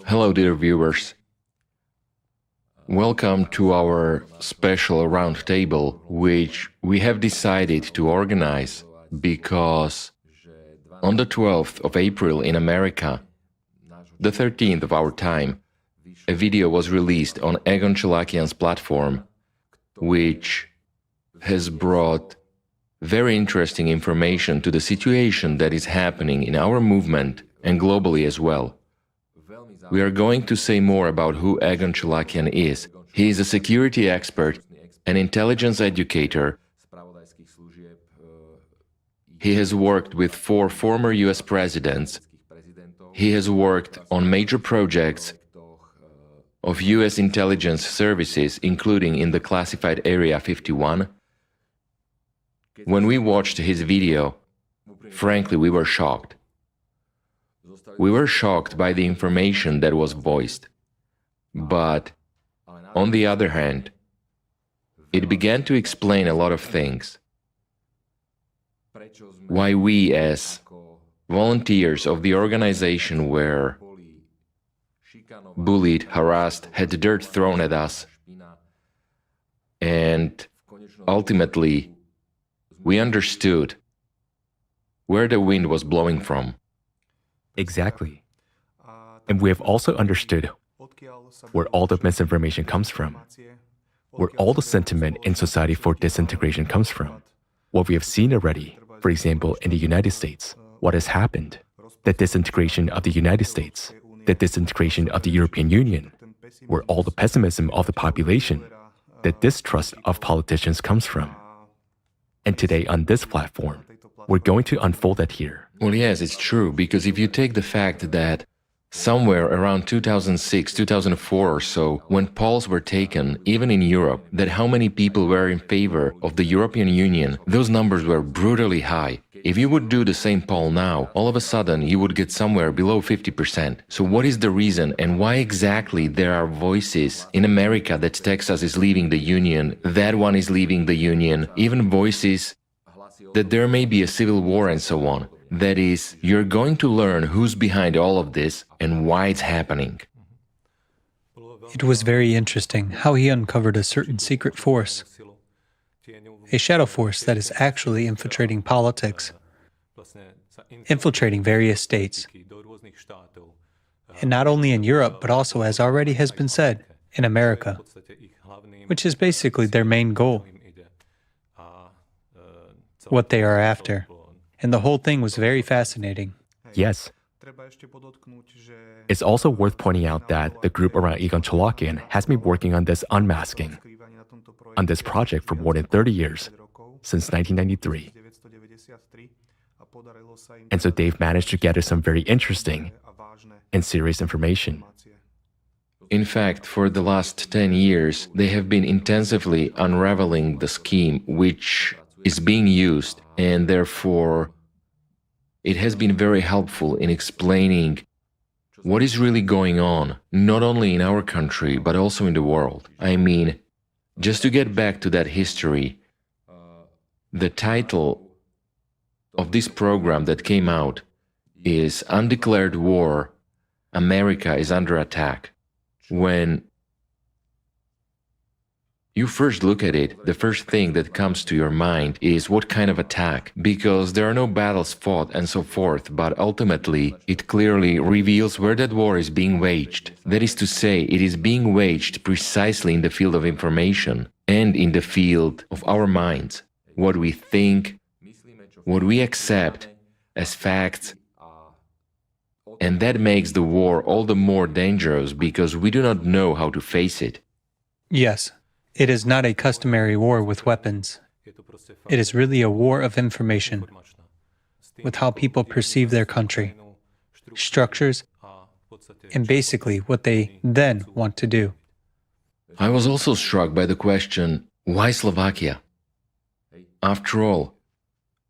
Hello, dear viewers. Welcome to our special roundtable, which we have decided to organize because on the 12th of April in America, the 13th of our time, a video was released on Egon Chalakian's platform, which has brought very interesting information to the situation that is happening in our movement and globally as well. We are going to say more about who Egon Chalakian is. He is a security expert, an intelligence educator. He has worked with 4 former US presidents. He has worked on major projects of US intelligence services, including in the classified Area 51. When we watched his video, frankly, we were shocked. We were shocked by the information that was voiced. But, on the other hand, it began to explain a lot of things. Why we, as volunteers of the organization, were bullied, harassed, had dirt thrown at us, and ultimately, we understood where the wind was blowing from. Exactly. And we have also understood where all the misinformation comes from, where all the sentiment in society for disintegration comes from. What we have seen already, for example, in the United States, what has happened, the disintegration of the United States, the disintegration of the European Union, where all the pessimism of the population, the distrust of politicians comes from. And today on this platform, we're going to unfold that here. Well, yes, it's true, because if you take the fact that somewhere around 2006, 2004 or so, when polls were taken, even in Europe, that how many people were in favor of the European Union, those numbers were brutally high. If you would do the same poll now, all of a sudden you would get somewhere below 50%. So what is the reason and why exactly there are voices in America that Texas is leaving the Union, that one is leaving the Union, even voices that there may be a civil war and so on? That is, you're going to learn who's behind all of this and why it's happening. It was very interesting how he uncovered a certain secret force, a shadow force that is actually infiltrating politics, infiltrating various states, and not only in Europe, but also, as already has been said, in America, which is basically their main goal, what they are after. And the whole thing was very fascinating. Yes. It's also worth pointing out that the group around Egon Chalakian has been working on this unmasking, on this project for more than 30 years, since 1993. And so they've managed to gather some very interesting and serious information. In fact, for the last 10 years, they have been intensively unraveling the scheme which is being used, and therefore it has been very helpful in explaining what is really going on, not only in our country, but also in the world. I mean, just to get back to that history, the title of this program that came out is Undeclared War, America is Under Attack. When you first look at it, the first thing that comes to your mind is what kind of attack, because there are no battles fought and so forth, but ultimately it clearly reveals where that war is being waged. That is to say, it is being waged precisely in the field of information and in the field of our minds, what we think, what we accept as facts, and that makes the war all the more dangerous because we do not know how to face it. Yes, it is not a customary war with weapons. It is really a war of information, with how people perceive their country, structures, and basically what they then want to do. I was also struck by the question, why Slovakia? After all,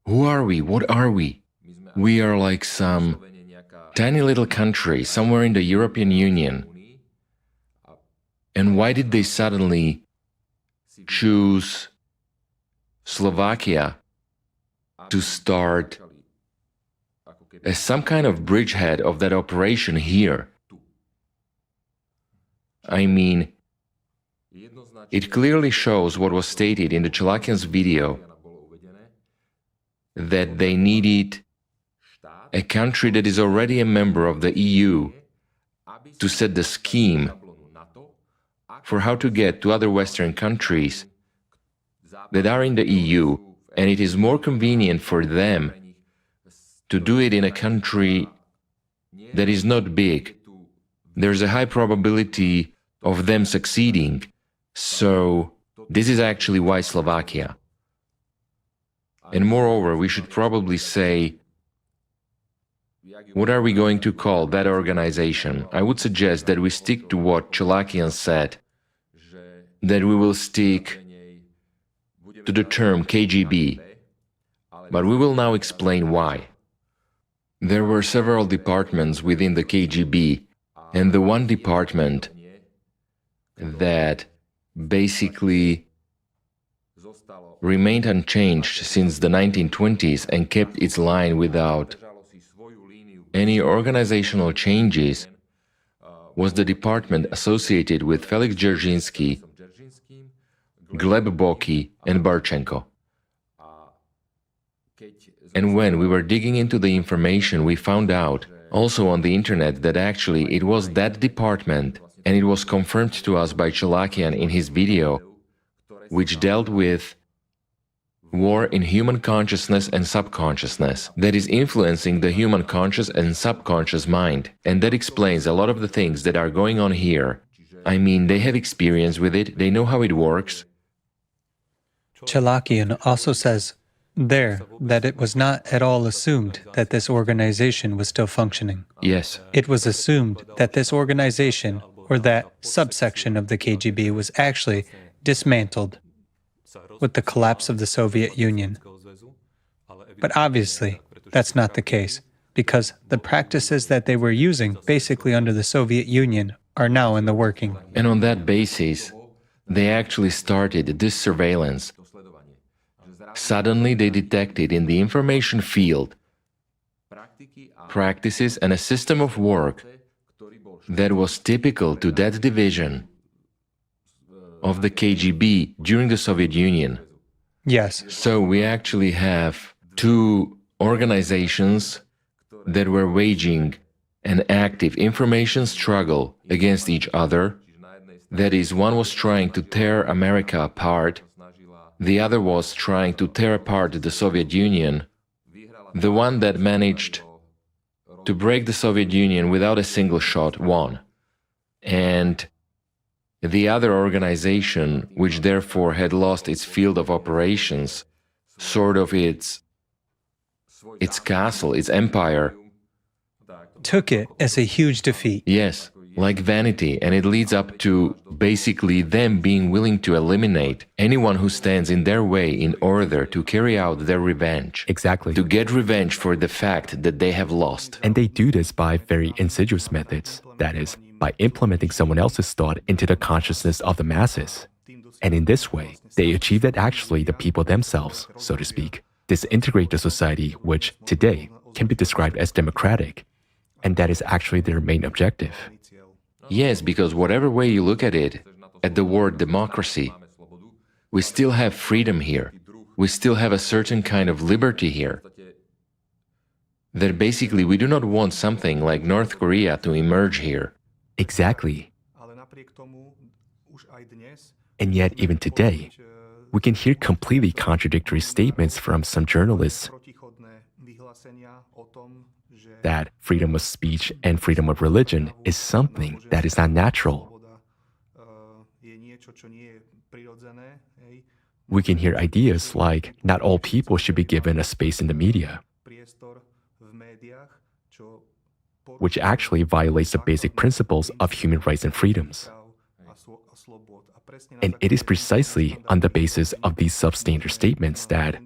who are we? What are we? We are like some tiny little country somewhere in the European Union. And why did they suddenly choose Slovakia to start as some kind of bridgehead of that operation here? I mean, it clearly shows what was stated in the Chalakian's video, that they needed a country that is already a member of the EU to set the scheme for how to get to other Western countries that are in the EU, and it is more convenient for them to do it in a country that is not big. There's a high probability of them succeeding. So this is actually why Slovakia. And moreover, we should probably say, what are we going to call that organization? I would suggest that we stick to what Chalakian said, that we will stick to the term KGB. But we will now explain why. There were several departments within the KGB, and the one department that basically remained unchanged since the 1920s and kept its line without any organizational changes was the department associated with Felix Dzerzhinsky, Gleb Boki, and Barchenko. And when we were digging into the information, we found out also on the internet that actually it was that department, and it was confirmed to us by Chalakian in his video, which dealt with war in human consciousness and subconsciousness, that is influencing the human conscious and subconscious mind. And that explains a lot of the things that are going on here. I mean, they have experience with it, they know how it works. Chalakian also says there that it was not at all assumed that this organization was still functioning. Yes. It was assumed that this organization, or that subsection of the KGB, was actually dismantled with the collapse of the Soviet Union. But obviously, that's not the case, because the practices that they were using basically under the Soviet Union are now in the working. And on that basis, they actually started this surveillance. Suddenly they detected in the information field practices and a system of work that was typical to that division of the KGB during the Soviet Union. Yes. So we actually have two organizations that were waging an active information struggle against each other. That is, one was trying to tear America apart, the other was trying to tear apart the Soviet Union. The one that managed to break the Soviet Union without a single shot won. And the other organization, which therefore had lost its field of operations, sort of its castle, its empire, took it as a huge defeat. yes, like vanity, and it leads up to basically them being willing to eliminate anyone who stands in their way in order to carry out their revenge. Exactly. To get revenge for the fact that they have lost. And they do this by very insidious methods, that is, by implementing someone else's thought into the consciousness of the masses. And in this way, they achieve that actually the people themselves, so to speak, disintegrate the society which, today, can be described as democratic. And that is actually their main objective. Yes, because whatever way you look at it, at the word democracy, we still have freedom here. We still have a certain kind of liberty here. That basically we do not want something like North Korea to emerge here. Exactly. And yet, even today, we can hear completely contradictory statements from some journalists that freedom of speech and freedom of religion is something that is not natural. We can hear ideas like not all people should be given a space in the media, which actually violates the basic principles of human rights and freedoms. And it is precisely on the basis of these substandard statements that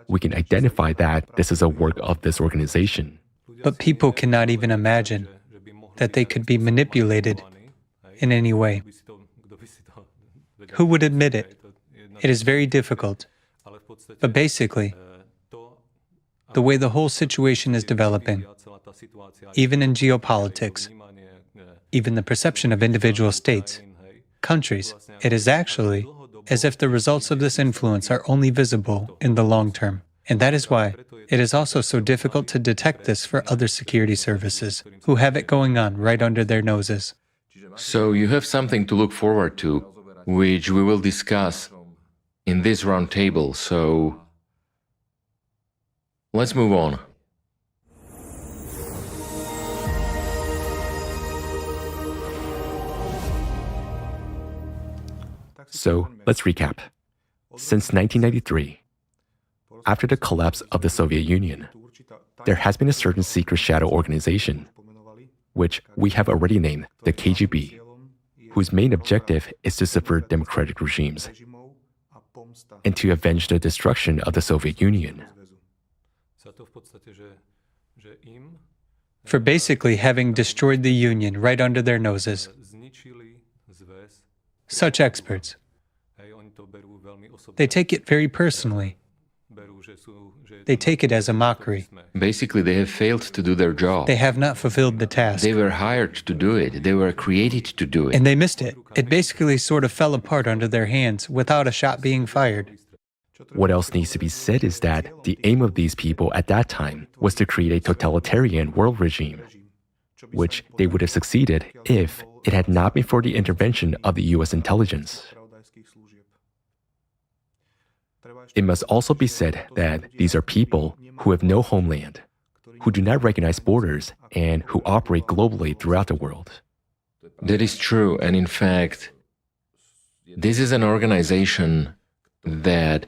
we can identify that this is a work of this organization. But people cannot even imagine that they could be manipulated in any way. Who would admit it? It is very difficult. But basically, the way the whole situation is developing, even in geopolitics, even the perception of individual states, countries. It is actually as if the results of this influence are only visible in the long term. And that is why it is also so difficult to detect this for other security services, who have it going on right under their noses. So you have something to look forward to, which we will discuss in this roundtable. So let's move on. So let's recap. Since 1993, after the collapse of the Soviet Union, there has been a certain secret shadow organization, which we have already named the KGB, whose main objective is to subvert democratic regimes and to avenge the destruction of the Soviet Union. For basically having destroyed the Union right under their noses. Such experts, they take it very personally. They take it as a mockery. Basically, they have failed to do their job. They have not fulfilled the task. They were hired to do it. They were created to do it. And they missed it. It basically sort of fell apart under their hands without a shot being fired. What else needs to be said is that the aim of these people at that time was to create a totalitarian world regime, which they would have succeeded if it had not been for the intervention of the US intelligence. It must also be said that these are people who have no homeland, who do not recognize borders, and who operate globally throughout the world. That is true, and in fact, this is an organization that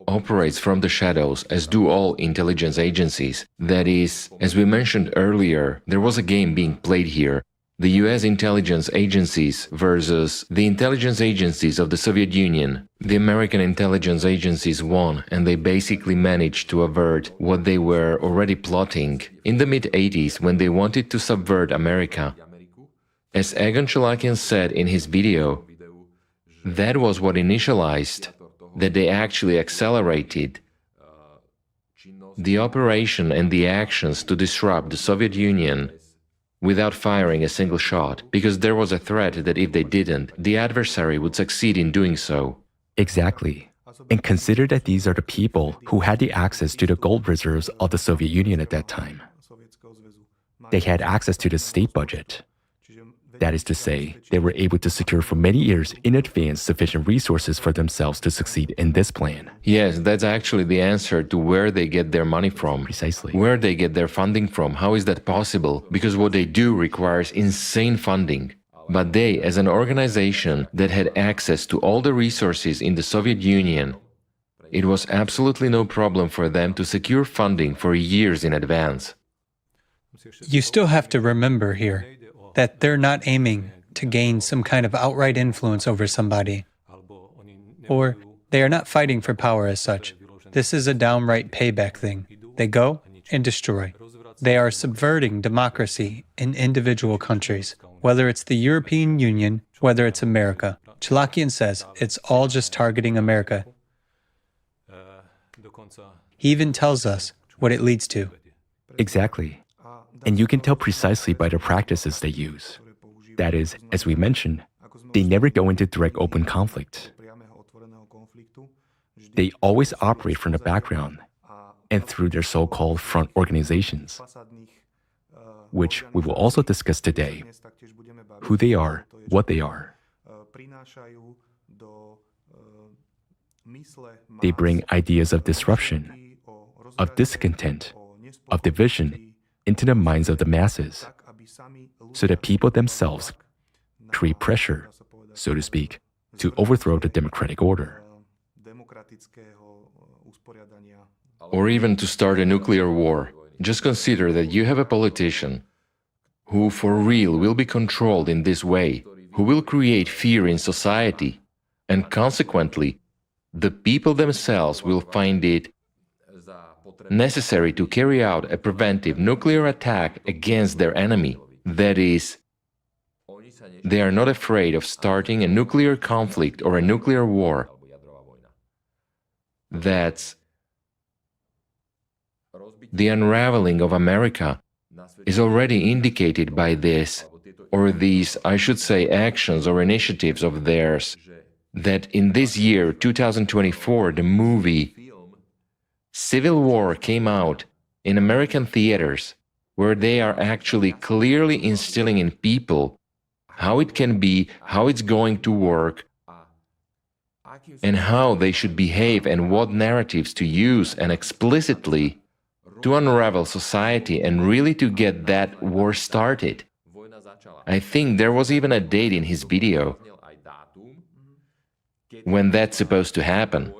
operates from the shadows, as do all intelligence agencies. That is, as we mentioned earlier, there was a game being played here. The US intelligence agencies versus the intelligence agencies of the Soviet Union. The American intelligence agencies won, and they basically managed to avert what they were already plotting in the mid-80s when they wanted to subvert America. As Egon Chalakian said in his video, that was what initialized, that they actually accelerated the operation and the actions to disrupt the Soviet Union without firing a single shot, because there was a threat that if they didn't, the adversary would succeed in doing so. Exactly. And consider that these are the people who had the access to the gold reserves of the Soviet Union at that time. They had access to the state budget. That is to say, they were able to secure for many years in advance sufficient resources for themselves to succeed in this plan. Yes, that's actually the answer to where they get their money from. Precisely. Where they get their funding from. How is that possible? Because what they do requires insane funding. But they, as an organization that had access to all the resources in the Soviet Union, it was absolutely no problem for them to secure funding for years in advance. You still have to remember here that they're not aiming to gain some kind of outright influence over somebody, or they are not fighting for power as such. This is a downright payback thing. They go and destroy. They are subverting democracy in individual countries, whether it's the European Union, whether it's America. Chalakian says it's all just targeting America. He even tells us what it leads to. Exactly. And you can tell precisely by the practices they use. That is, as we mentioned, they never go into direct open conflict. They always operate from the background and through their so-called front organizations, which we will also discuss today, who they are, what they are. They bring ideas of disruption, of discontent, of division into the minds of the masses, so that people themselves create pressure, so to speak, to overthrow the democratic order. Or even to start a nuclear war. Just consider that you have a politician who for real will be controlled in this way, who will create fear in society, and consequently, the people themselves will find it necessary to carry out a preventive nuclear attack against their enemy. That is, they are not afraid of starting a nuclear conflict or a nuclear war. That's the unraveling of America is already indicated by this, or these, I should say, actions or initiatives of theirs, that in this year, 2024, the movie Civil War came out in American theaters, where they are actually clearly instilling in people how it can be, how it's going to work, and how they should behave and what narratives to use, and explicitly to unravel society and really to get that war started. I think there was even a date in his video when that's supposed to happen.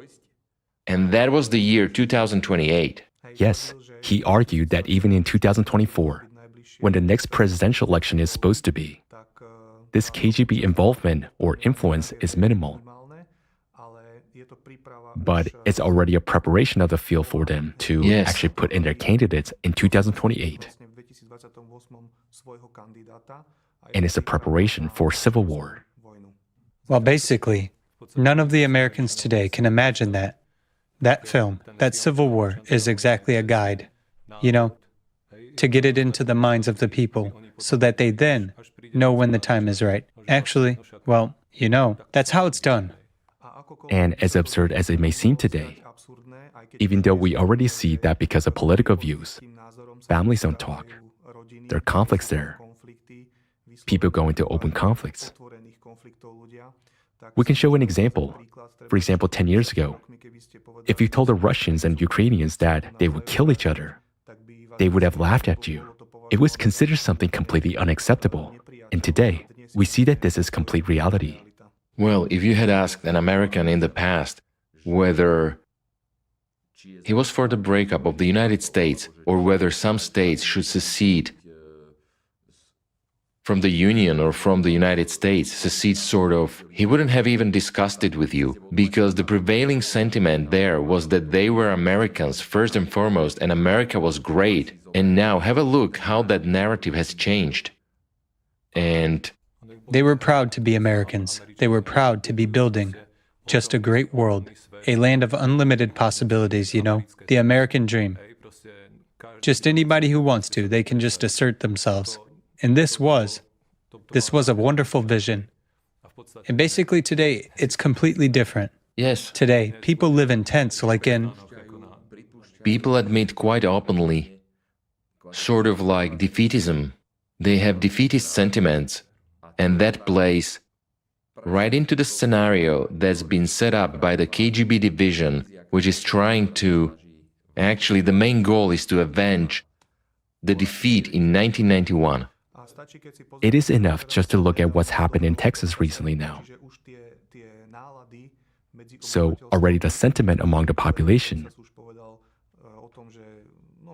And that was the year 2028. Yes, he argued that even in 2024, when the next presidential election is supposed to be, this KGB involvement or influence is minimal. But it's already a preparation of the field for them to actually put in their candidates in 2028. And it's a preparation for civil war. Well, basically, none of the Americans today can imagine that. That film, that Civil War, is exactly a guide, to get it into the minds of the people so that they then know when the time is right. Actually, well, that's how it's done. And as absurd as it may seem today, even though we already see that because of political views, families don't talk, there are conflicts there, people go into open conflicts. We can show an example. For example, 10 years ago, if you told the Russians and Ukrainians that they would kill each other, they would have laughed at you. It was considered something completely unacceptable. And today, we see that this is complete reality. Well, if you had asked an American in the past whether he was for the breakup of the United States or whether some states should secede from the Union or from the United States, secede sort of, he wouldn't have even discussed it with you, because the prevailing sentiment there was that they were Americans first and foremost, and America was great. And now have a look how that narrative has changed. And they were proud to be Americans. They were proud to be building just a great world, a land of unlimited possibilities, the American dream. Just anybody who wants to, they can just assert themselves. And this was a wonderful vision. And basically today, it's completely different. yes, Today, people live in tents like in... people admit quite openly, sort of like defeatism. They have defeatist sentiments, and that plays right into the scenario that's been set up by the KGB division, which is trying to... Actually, the main goal is to avenge the defeat in 1991. It is enough just to look at what's happened in Texas recently now. So already the sentiment among the population,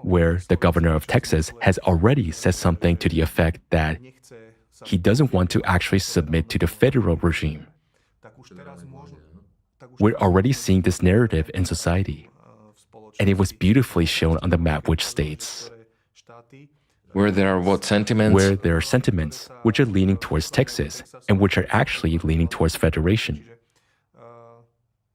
where the governor of Texas has already said something to the effect that he doesn't want to actually submit to the federal regime. We're already seeing this narrative in society, and it was beautifully shown on the map which states. Where there are what sentiments? Where there are sentiments which are leaning towards Texas and which are actually leaning towards federation.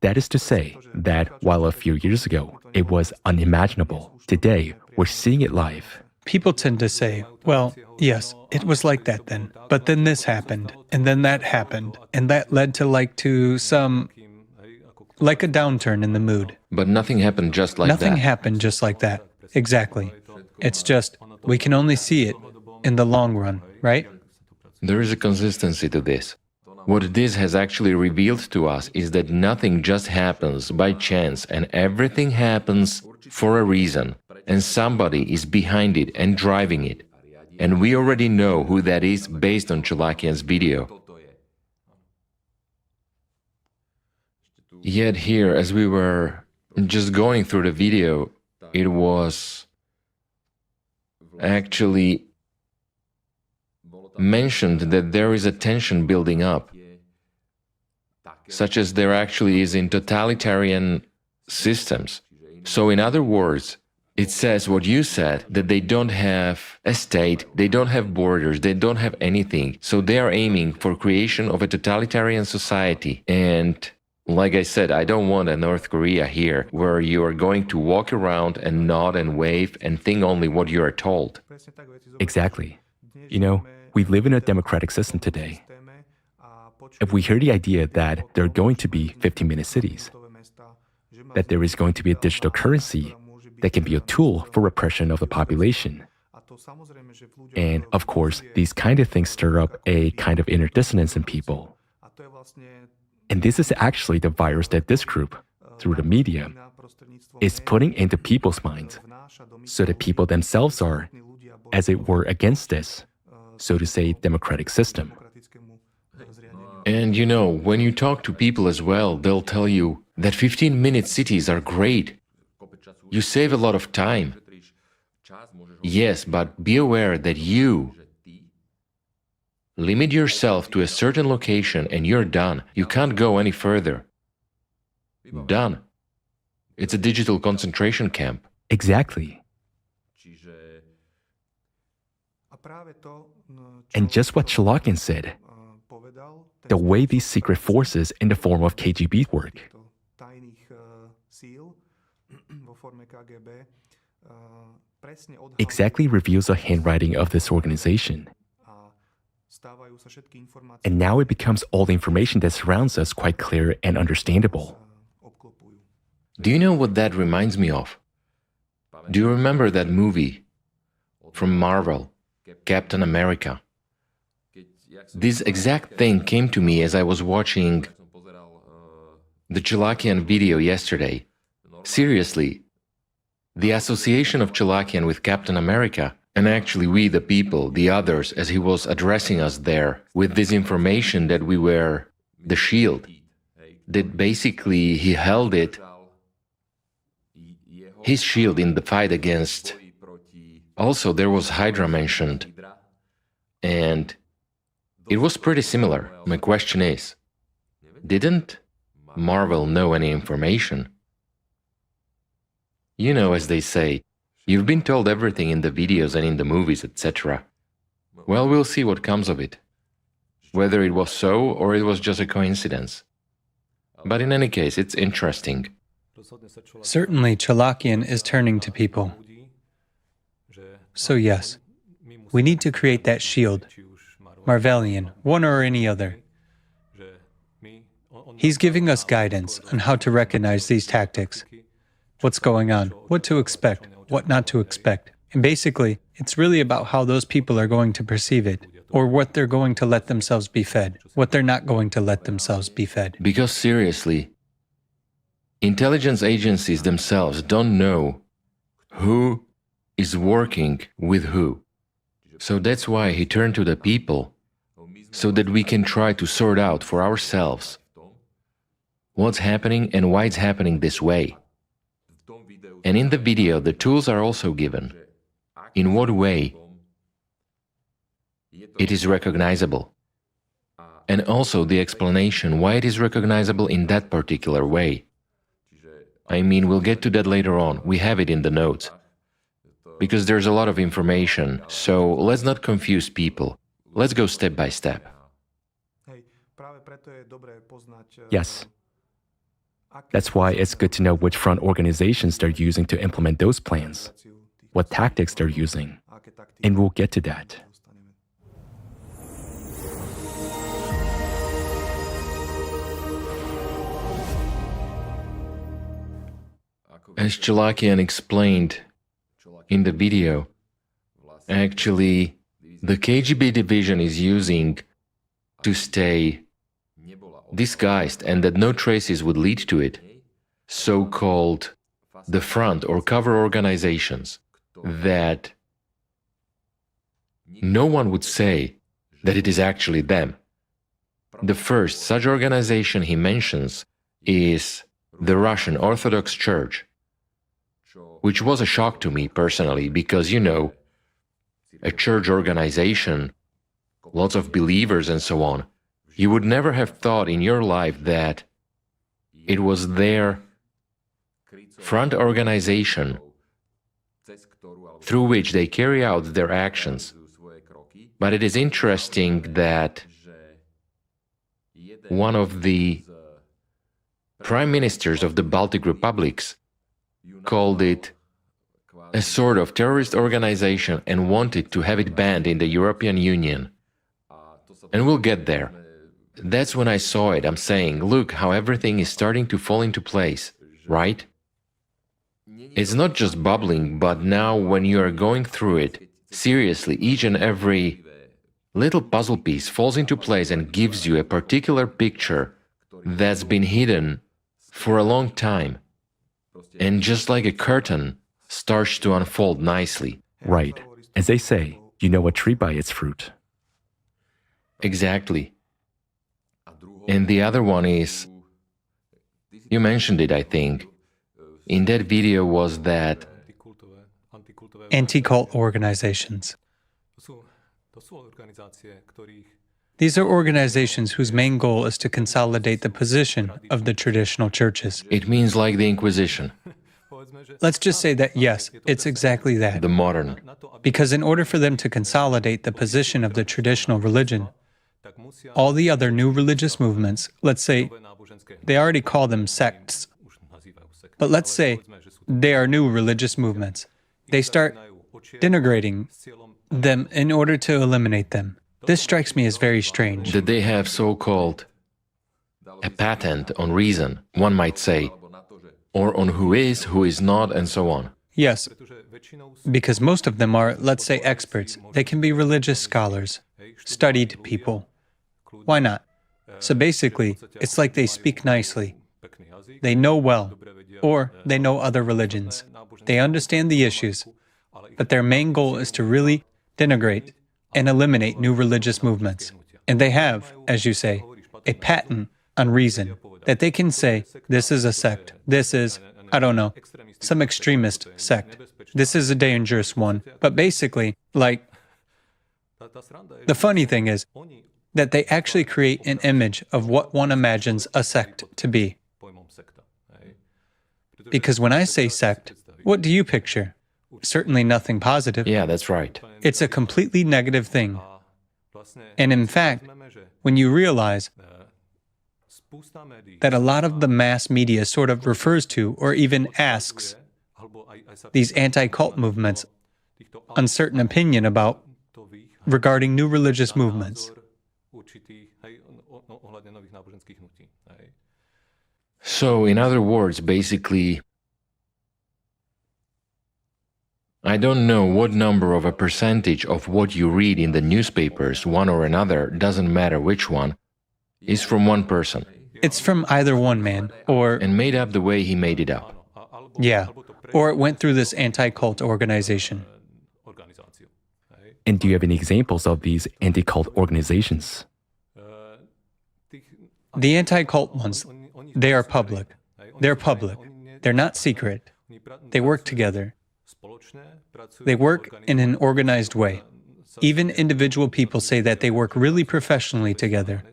That is to say that while a few years ago it was unimaginable, today we're seeing it live. People tend to say, well, yes, it was like that then, but then this happened, and then that happened, and that led to like a downturn in the mood. But nothing happened just like that. Nothing happened just like that. Exactly. It's just, we can only see it in the long run, right? There is a consistency to this. What this has actually revealed to us is that nothing just happens by chance, and everything happens for a reason, and somebody is behind it and driving it. And we already know who that is based on Chalakian's video. Yet here, as we were just going through the video, it was actually mentioned that there is a tension building up, such as there actually is in totalitarian systems. So in other words, it says what you said, that they don't have a state, they don't have borders, they don't have anything. So they are aiming for creation of a totalitarian society. And Like I said, I don't want a North Korea here where you are going to walk around and nod and wave and think only what you are told. Exactly. You know, we live in a democratic system today. If we hear the idea that there are going to be 15-minute cities, that there is going to be a digital currency that can be a tool for repression of the population, and of course, these kind of things stir up a kind of inner dissonance in people. And this is actually the virus that this group, through the media, is putting into people's minds, so that people themselves are, as it were, against this, so to say, democratic system. And you know, when you talk to people as well, they'll tell you that 15-minute cities are great. You save a lot of time. Yes, but be aware that you limit yourself to a certain location and you're done. You can't go any further. Done. It's a digital concentration camp. Exactly. And just what Shalakin said, the way these secret forces in the form of KGB work, exactly reveals the handwriting of this organization. And now it becomes all the information that surrounds us quite clear and understandable. Do you know what that reminds me of? Do you remember that movie from Marvel, Captain America? This exact thing came to me as I was watching the Chalakian video yesterday. Seriously, the association of Chalakian with Captain America, and actually we the people, the others, as he was addressing us there, with this information that we were the shield, that basically he held it, his shield in the fight against. Also, there was Hydra mentioned, and it was pretty similar. My question is, didn't Marvel know any information? You know, as they say, you've been told everything in the videos and in the movies, etc. Well, we'll see what comes of it. Whether it was so or it was just a coincidence. But in any case, it's interesting. Certainly, Chalakian is turning to people. So yes, we need to create that shield, Marvelian, one or any other. He's giving us guidance on how to recognize these tactics, what's going on, what to expect, what not to expect. And basically, it's really about how those people are going to perceive it, or what they're going to let themselves be fed, what they're not going to let themselves be fed. Because seriously, intelligence agencies themselves don't know who is working with who. So that's why he turned to the people, so that we can try to sort out for ourselves what's happening and why it's happening this way. And in the video, the tools are also given. In what way it is recognizable. And also the explanation why it is recognizable in that particular way. I mean, we'll get to that later on. We have it in the notes. Because there's a lot of information, so let's not confuse people. Let's go step by step. Yes. That's why it's good to know which front organizations they're using to implement those plans, what tactics they're using, and we'll get to that. As Chalakian explained in the video, actually, the KGB division is using to stay disguised and that no traces would lead to it, so-called the front or cover organizations, that no one would say that it is actually them. The first such organization he mentions is the Russian Orthodox Church, which was a shock to me personally, because, you know, a church organization, lots of believers and so on, you would never have thought in your life that it was their front organization through which they carry out their actions. But it is interesting that one of the prime ministers of the Baltic republics called it a sort of terrorist organization and wanted to have it banned in the European Union. And we'll get there. That's when I saw it. I'm saying, look how everything is starting to fall into place, right? It's not just bubbling, but now when you are going through it, seriously, each and every little puzzle piece falls into place and gives you a particular picture that's been hidden for a long time. And just like a curtain, starts to unfold nicely. Right. As they say, you know a tree by its fruit. Exactly. And the other one is, you mentioned it, I think. In that video was that Anti-cult organizations. These are organizations whose main goal is to consolidate the position of the traditional churches. it means like the Inquisition, Let's just say that, yes, it's exactly that. the modern. Because in order for them to consolidate the position of the traditional religion, all the other new religious movements, let's say, they already call them sects, but let's say they are new religious movements. They start denigrating them in order to eliminate them. This strikes me as very strange. That they have so-called a patent on reason, one might say, or on who is not, and so on. Yes, because most of them are, let's say, experts. They can be religious scholars, studied people. Why not? So basically, it's like they speak nicely. They know well, or they know other religions. They understand the issues, but their main goal is to really denigrate and eliminate new religious movements. And they have, as you say, a patent on reason, that they can say, this is a sect, this is, I don't know, some extremist sect, this is a dangerous one. But basically, like, the funny thing is that they actually create an image of what one imagines a sect to be. Because when I say sect, what do you picture? Certainly nothing positive. Yeah, that's right. It's a completely negative thing. And in fact, when you realize that a lot of the mass media sort of refers to or even asks these anti-cult movements uncertain opinion about regarding new religious movements. So, in other words, basically, I don't know what number of a percentage of what you read in the newspapers, one or another, doesn't matter which one, is from one person. It's from either one man, or, And made up the way he made it up. yeah, or it went through this anti-cult organization. And do you have any examples of these anti-cult organizations? The anti-cult ones, they are public. They're public. They're not secret. They work together. They work in an organized way. Even individual people say that they work really professionally together.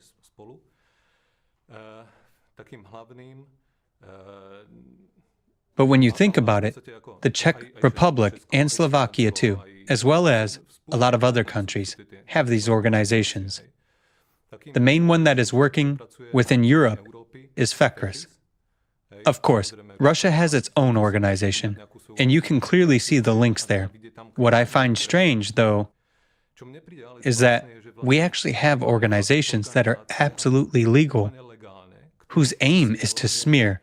But when you think about it, the Czech Republic and Slovakia too, as well as a lot of other countries, have these organizations. The main one that is working within Europe is FECRIS. Of course, Russia has its own organization, and you can clearly see the links there. What I find strange, though, is that we actually have organizations that are absolutely legal, whose aim is to smear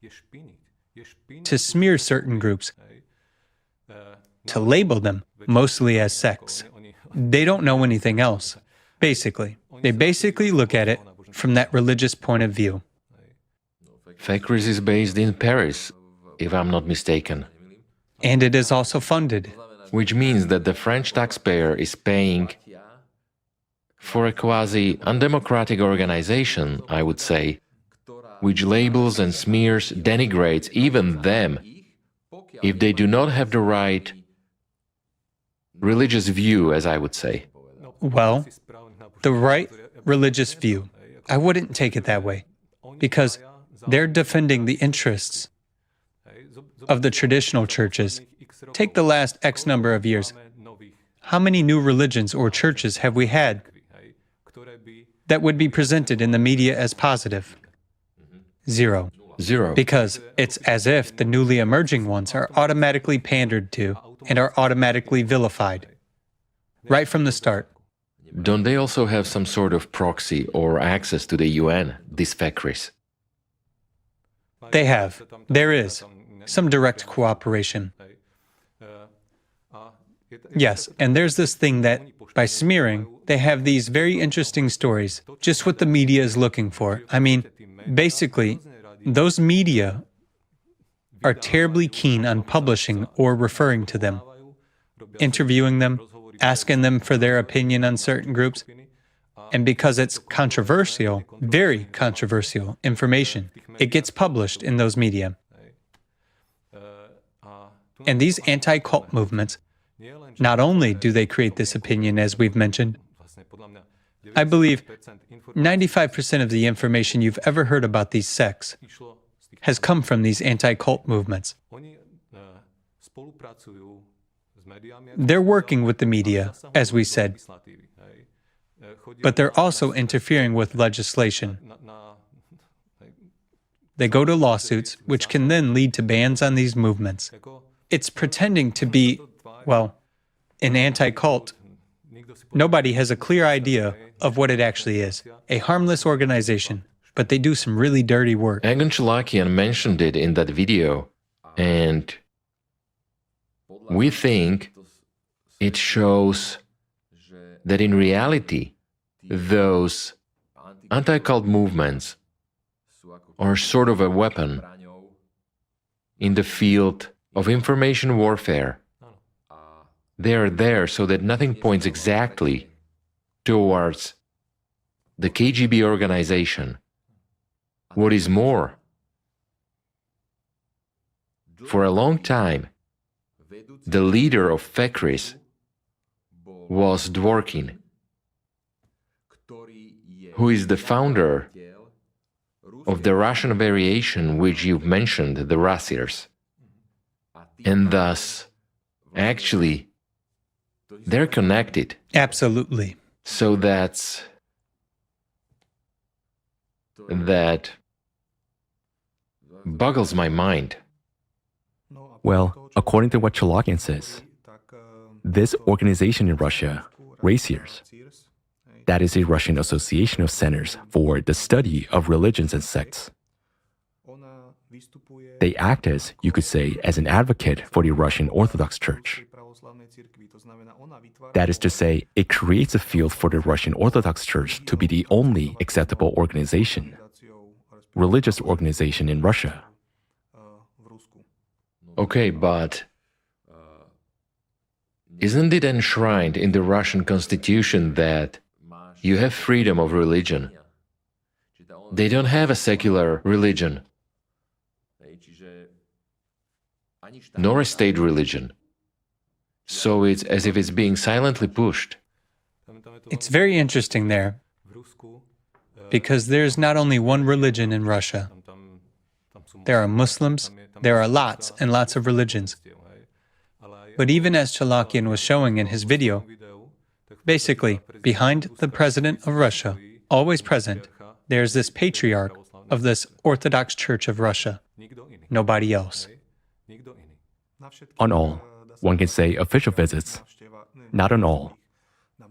certain groups, to label them mostly as sects. They don't know anything else, basically. They basically look at it from that religious point of view. FECRIS is based in Paris, if I'm not mistaken. And it is also funded. Which means that the French taxpayer is paying for a quasi-undemocratic organization, I would say, which labels and smears, denigrates even them, if they do not have the right religious view, as I would say. Well, the right religious view, I wouldn't take it that way, because they're defending the interests of the traditional churches. Take the last X number of years. How many new religions or churches have we had that would be presented in the media as positive? Zero. Zero. Because it's as if the newly emerging ones are automatically pandered to and are automatically vilified. Right from the start. Don't they also have some sort of proxy or access to the UN, these factories? They have. There is. Some direct cooperation. Yes, and there's this thing that, by smearing, they have these very interesting stories, just what the media is looking for. I mean, basically, those media are terribly keen on publishing or referring to them, interviewing them, asking them for their opinion on certain groups. And because it's controversial, very controversial information, it gets published in those media. And these anti-cult movements, not only do they create this opinion, as we've mentioned, I believe 95% of the information you've ever heard about these sects has come from these anti-cult movements. They're working with the media, as we said, but they're also interfering with legislation. They go to lawsuits, which can then lead to bans on these movements. It's pretending to be, well, an anti-cult. Nobody has a clear idea of what it actually is. A harmless organization, but they do some really dirty work. Egon Chalakian mentioned it in that video, and we think it shows that in reality, those anti-cult movements are sort of a weapon in the field of information warfare. They are there so that nothing points exactly towards the KGB organization. What is more, for a long time, the leader of factories was Dworkin, who is the founder of the Russian variation which you've mentioned, the Russiers. And thus, actually, they're connected. Absolutely. So that boggles my mind. Well, according to what Chalakian says, this organization in Russia, Raciers, that is a Russian association of centers for the study of religions and sects. They act as, you could say, as an advocate for the Russian Orthodox Church. That is to say, it creates a field for the Russian Orthodox Church to be the only acceptable organization, religious organization in Russia. Okay, but isn't it enshrined in the Russian constitution that you have freedom of religion? They don't have a secular religion, nor a state religion. So it's as if it's being silently pushed. It's very interesting there, because there's not only one religion in Russia. There are Muslims, there are lots and lots of religions. But even as Chalakian was showing in his video, basically, behind the president of Russia, always present, there's this patriarch of this Orthodox Church of Russia. Nobody else. On all, one can say official visits, not on all,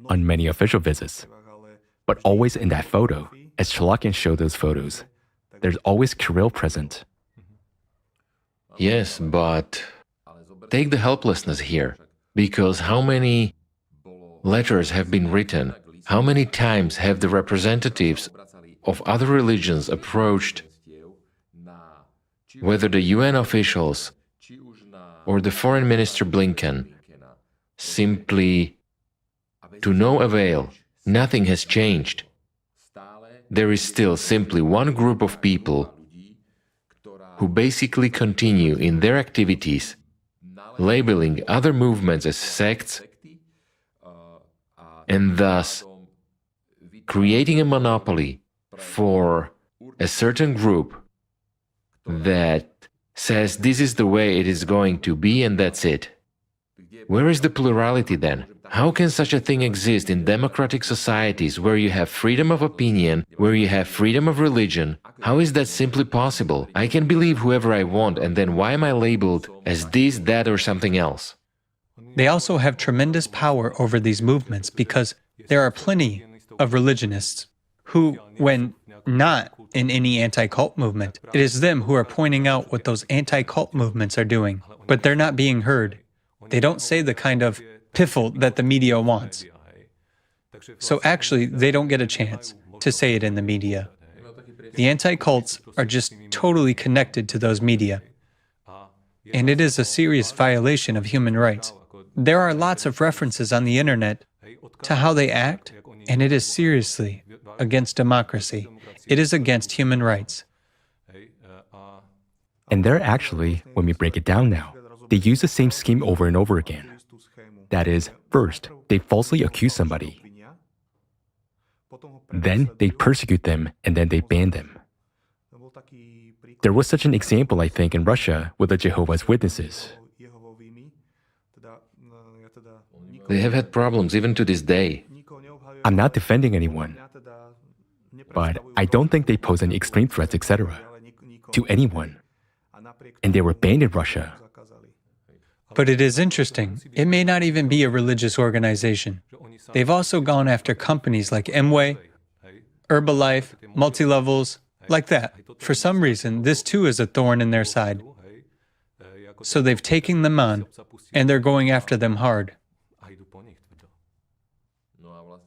on many official visits, but always in that photo, as Chalakian showed those photos, there's always Kirill present. Yes, but take the helplessness here, because how many letters have been written, how many times have the representatives of other religions approached whether the UN officials or the Foreign Minister Blinken, simply to no avail, nothing has changed. There is still simply one group of people who basically continue in their activities, labeling other movements as sects, and thus creating a monopoly for a certain group that says this is the way it is going to be and that's it. Where is the plurality then? How can such a thing exist in democratic societies where you have freedom of opinion, where you have freedom of religion? How is that simply possible? I can believe whoever I want, and then why am I labeled as this, that, or something else? They also have tremendous power over these movements because there are plenty of religionists who, when not in any anti-cult movement, it is them who are pointing out what those anti-cult movements are doing, but they're not being heard. They don't say the kind of piffle that the media wants. So actually, they don't get a chance to say it in the media. The anti-cults are just totally connected to those media. And it is a serious violation of human rights. There are lots of references on the internet to how they act, and it is seriously against democracy. It is against human rights. And they're actually, when we break it down now, they use the same scheme over and over again. That is, first, they falsely accuse somebody. Then they persecute them, and then they ban them. There was such an example, I think, in Russia with the Jehovah's Witnesses. They have had problems even to this day. I'm not defending anyone, but I don't think they pose any extreme threats, etc., to anyone. And they were banned in Russia. But it is interesting. It may not even be a religious organization. They've also gone after companies like Amway, Herbalife, Multilevels, like that. For some reason, this too is a thorn in their side. So they've taken them on, and they're going after them hard.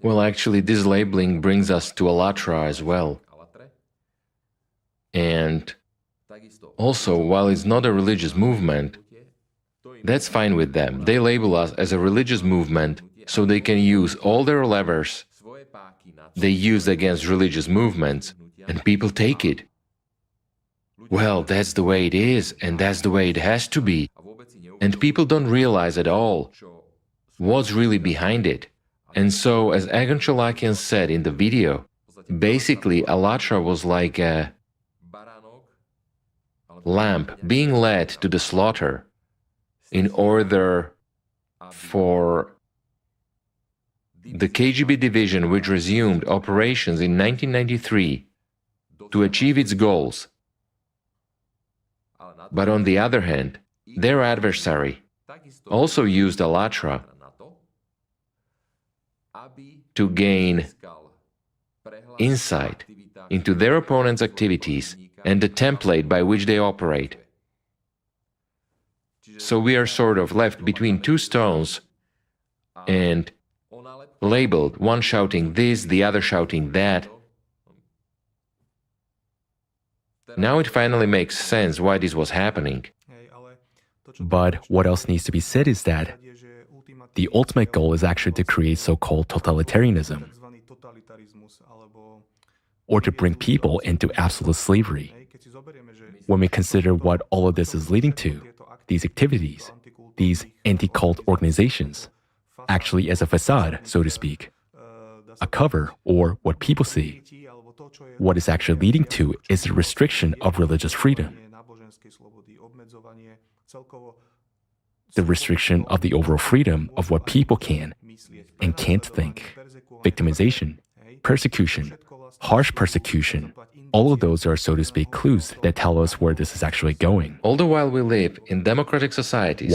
Well, actually, this labeling brings us to Allatra as well. And also, while it's not a religious movement, that's fine with them. They label us as a religious movement so they can use all their levers they use against religious movements, and people take it. Well, that's the way it is, and that's the way it has to be. And people don't realize at all what's really behind it. And so, as Egon Chalakian said in the video, basically Allatra was like a lamb being led to the slaughter in order for the KGB division, which resumed operations in 1993, to achieve its goals. But on the other hand, their adversary also used Allatra to gain insight into their opponent's activities and the template by which they operate. So we are sort of left between two stones and labeled, one shouting this, the other shouting that. Now it finally makes sense why this was happening. But what else needs to be said is that the ultimate goal is actually to create so-called totalitarianism, or to bring people into absolute slavery. When we consider what all of this is leading to, these activities, these anti-cult organizations, actually as a facade, so to speak, a cover, or what people see, what it's actually leading to is the restriction of religious freedom, the restriction of the overall freedom of what people can and can't think, victimization, persecution, harsh persecution. All of those are, so to speak, clues that tell us where this is actually going. All the while we live in democratic societies.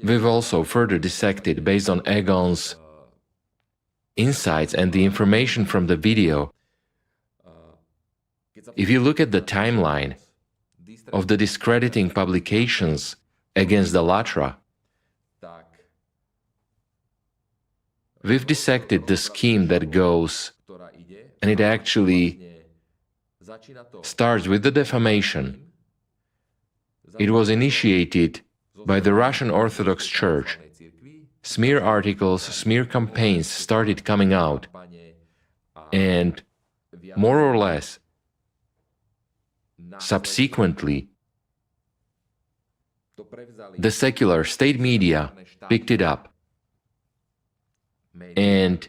We've also further dissected, based on Egon's insights and the information from the video. If you look at the timeline of the discrediting publications against Allatra, we've dissected the scheme that goes, and it actually starts with the defamation. It was initiated by the Russian Orthodox Church. Smear articles, smear campaigns started coming out, and more or less, subsequently, the secular state media picked it up. And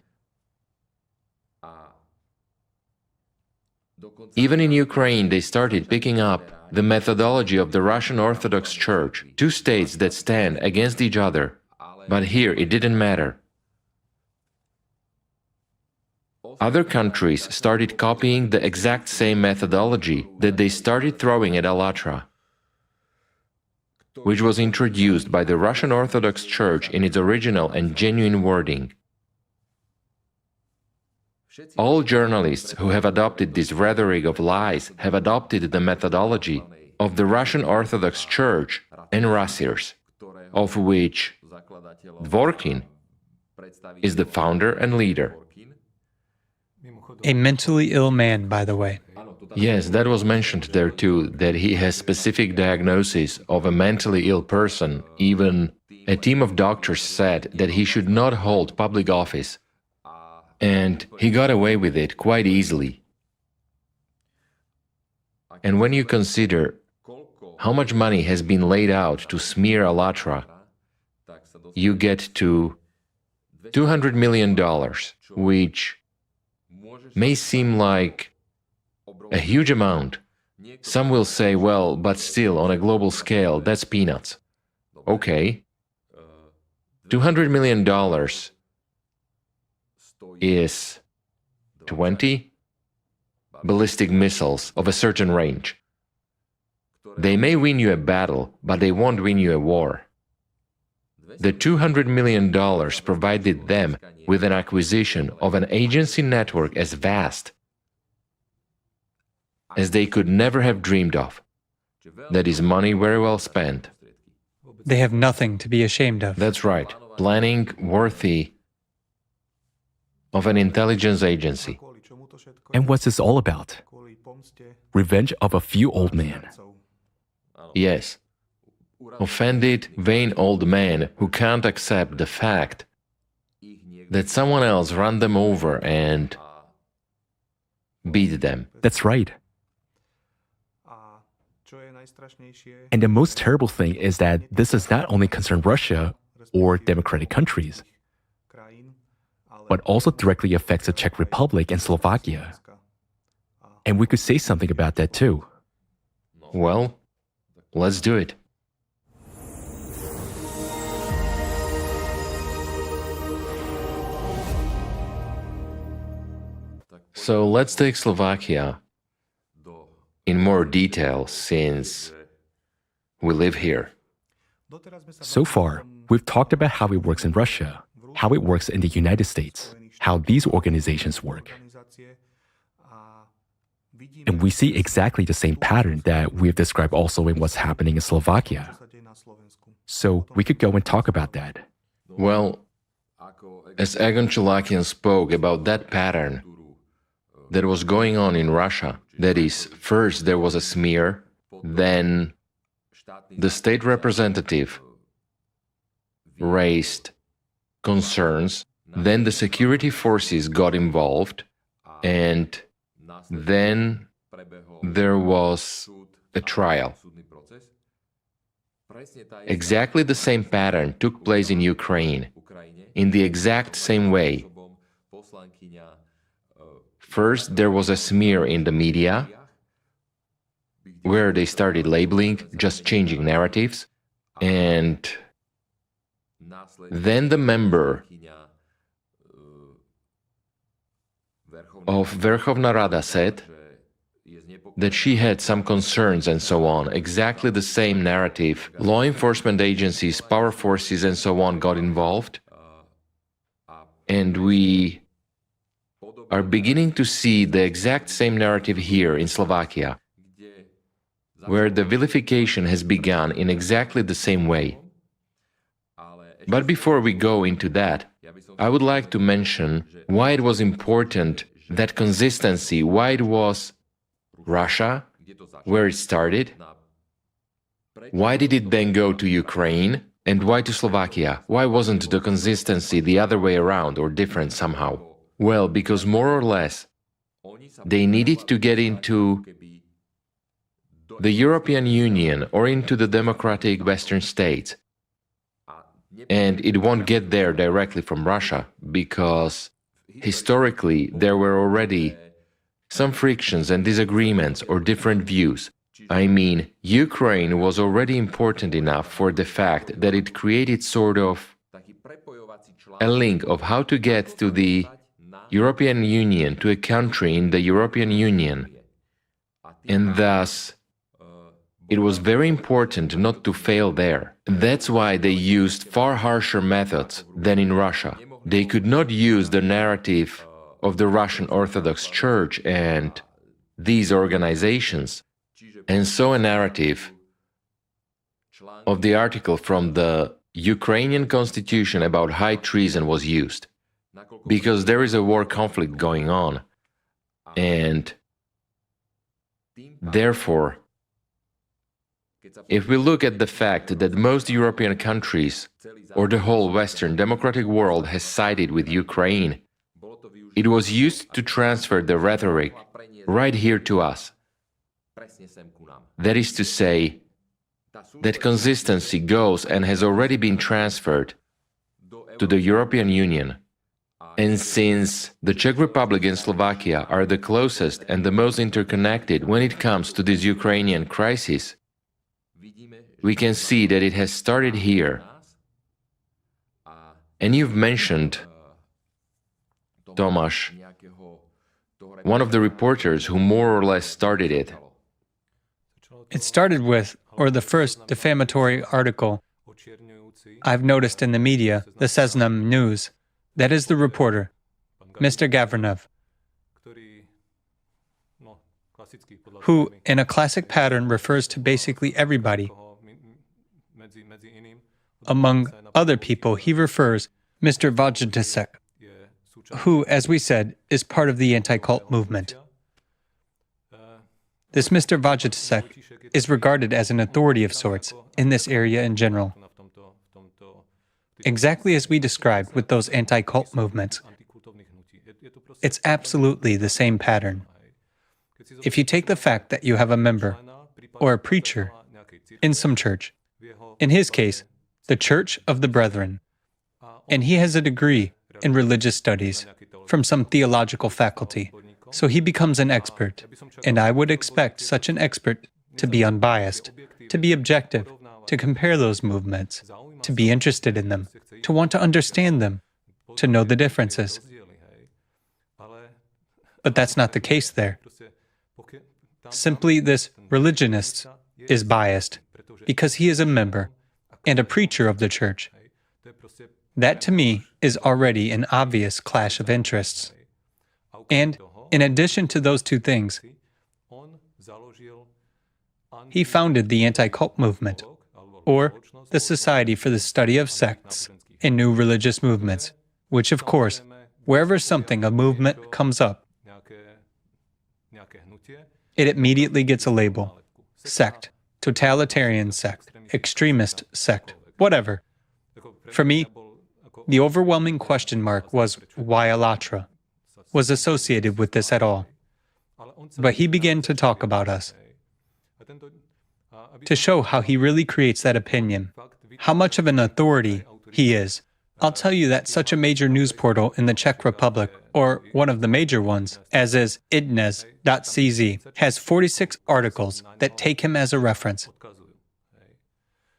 Even in Ukraine, they started picking up the methodology of the Russian Orthodox Church, two states that stand against each other. But here it didn't matter. Other countries started copying the exact same methodology that they started throwing at Allatra, which was introduced by the Russian Orthodox Church in its original and genuine wording. All journalists who have adopted this rhetoric of lies have adopted the methodology of the Russian Orthodox Church and Rassirs, of which Dvorkin is the founder and leader. A mentally ill man, by the way. Yes, that was mentioned there too, that he has specific diagnosis of a mentally ill person. Even a team of doctors said that he should not hold public office. And he got away with it quite easily. And when you consider how much money has been laid out to smear Allatra, you get to $200 million, which may seem like a huge amount. Some will say, well, but still, on a global scale, that's peanuts. Okay. $200 million is 20 ballistic missiles of a certain range. They may win you a battle, but they won't win you a war. The $200 million provided them with an acquisition of an agency network as vast as they could never have dreamed of. That is money very well spent. They have nothing to be ashamed of. That's right. Planning worthy of an intelligence agency. And what's this all about? Revenge of a few old men. Yes. Offended, vain old men who can't accept the fact that someone else ran them over and beat them. That's right. And the most terrible thing is that this does not only concern Russia or democratic countries, but also directly affects the Czech Republic and Slovakia. And we could say something about that too. Well, let's do it. So let's take Slovakia in more detail since we live here. So far, we've talked about how it works in Russia, how it works in the United States, how these organizations work. And we see exactly the same pattern that we've described also in what's happening in Slovakia. So we could go and talk about that. Well, as Egon Chalakian spoke about that pattern that was going on in Russia, that is, first there was a smear, then the state representative raised concerns, then the security forces got involved, and then there was a trial. Exactly the same pattern took place in Ukraine, in the exact same way. First, there was a smear in the media, where they started labeling, just changing narratives, and then the member of Verkhovna Rada said that she had some concerns and so on, exactly the same narrative. Law enforcement agencies, power forces and so on got involved, and we are beginning to see the exact same narrative here in Slovakia, where the vilification has begun in exactly the same way. But before we go into that, I would like to mention why it was important, that consistency, why it was Russia, where it started, why did it then go to Ukraine, and why to Slovakia? Why wasn't the consistency the other way around or different somehow? Well, because more or less, they needed to get into the European Union or into the democratic Western states. And it won't get there directly from Russia, because historically there were already some frictions and disagreements or different views. I mean, Ukraine was already important enough for the fact that it created sort of a link of how to get to the European Union, to a country in the European Union. And thus, it was very important not to fail there. That's why they used far harsher methods than in Russia. They could not use the narrative of the Russian Orthodox Church and these organizations, and so a narrative of the article from the Ukrainian constitution about high treason was used, because there is a war conflict going on, and therefore, if we look at the fact that most European countries, or the whole Western democratic world has sided with Ukraine, it was used to transfer the rhetoric right here to us. That is to say, that consistency goes and has already been transferred to the European Union. And since the Czech Republic and Slovakia are the closest and the most interconnected when it comes to this Ukrainian crisis, we can see that it has started here. And you've mentioned, Tomáš, one of the reporters who more or less started it. It started with, or the first defamatory article I've noticed in the media, the Seznam News. That is the reporter, Mr. Gavrinov, who, in a classic pattern, refers to basically everybody. Among other people, he refers Mr. Vojtěsek, who, as we said, is part of the anti-cult movement. This Mr. Vojtěsek is regarded as an authority of sorts in this area in general. Exactly as we described with those anti-cult movements. It's absolutely the same pattern. If you take the fact that you have a member or a preacher in some church, in his case, the Church of the Brethren, and he has a degree in religious studies from some theological faculty, so he becomes an expert, and I would expect such an expert to be unbiased, to be objective, to compare those movements, to be interested in them, to want to understand them, to know the differences. But that's not the case there. Simply this religionist is biased because he is a member and a preacher of the church. That, to me, is already an obvious clash of interests. And in addition to those two things, he founded the anti-cult movement, or the Society for the Study of Sects and New Religious Movements, which, of course, wherever something, a movement, comes up, it immediately gets a label: sect, totalitarian sect, extremist sect, whatever. For me, the overwhelming question mark was why Alatra was associated with this at all. But he began to talk about us, to show how he really creates that opinion, how much of an authority he is. I'll tell you that such a major news portal in the Czech Republic, or one of the major ones, as is idnes.cz, has 46 articles that take him as a reference.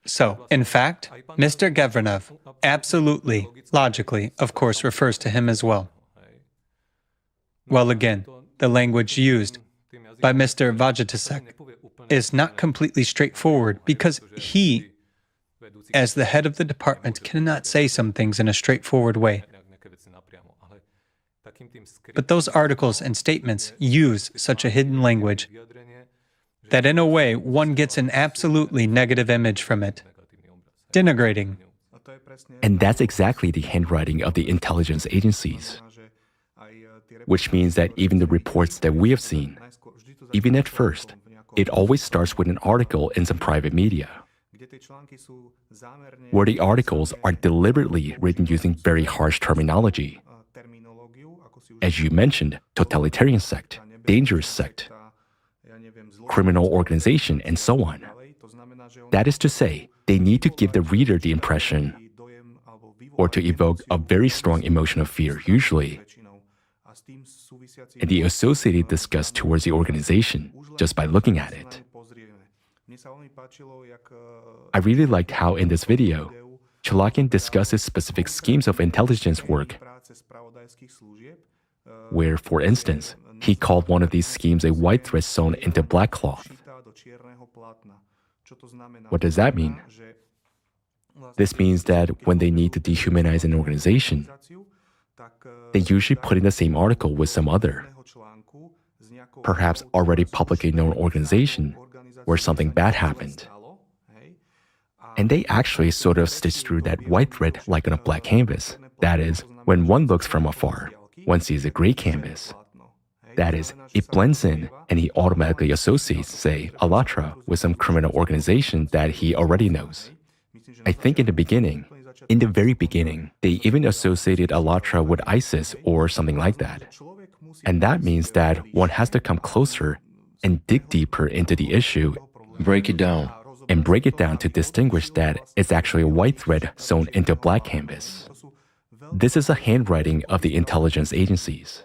So, in fact, Mr. Gavrinov absolutely, logically, of course, refers to him as well. Well, again, the language used by Mr. Vojtěsek is not completely straightforward because he, as the head of the department, cannot say some things in a straightforward way. But those articles and statements use such a hidden language that in a way one gets an absolutely negative image from it, denigrating. And that's exactly the handwriting of the intelligence agencies, which means that even the reports that we have seen, even at first, it always starts with an article in some private media, where the articles are deliberately written using very harsh terminology. As you mentioned, totalitarian sect, dangerous sect, criminal organization, and so on. That is to say, they need to give the reader the impression, or to evoke a very strong emotion of fear, usually, and the associated disgust towards the organization just by looking at it. I really liked how in this video, Chalakian discusses specific schemes of intelligence work, where, for instance, he called one of these schemes a white thread sewn into black cloth. What does that mean? This means that when they need to dehumanize an organization, they usually put in the same article with some other, perhaps already publicly known organization where something bad happened. And they actually sort of stitch through that white thread like on a black canvas. That is, when one looks from afar, one sees a gray canvas. That is, it blends in and he automatically associates, say, Alatra with some criminal organization that he already knows. I think in the very beginning, they even associated Alatra with ISIS or something like that. And that means that one has to come closer and dig deeper into the issue, Break it down. and break it down to distinguish that it's actually a white thread sewn into black canvas. This is a handwriting of the intelligence agencies.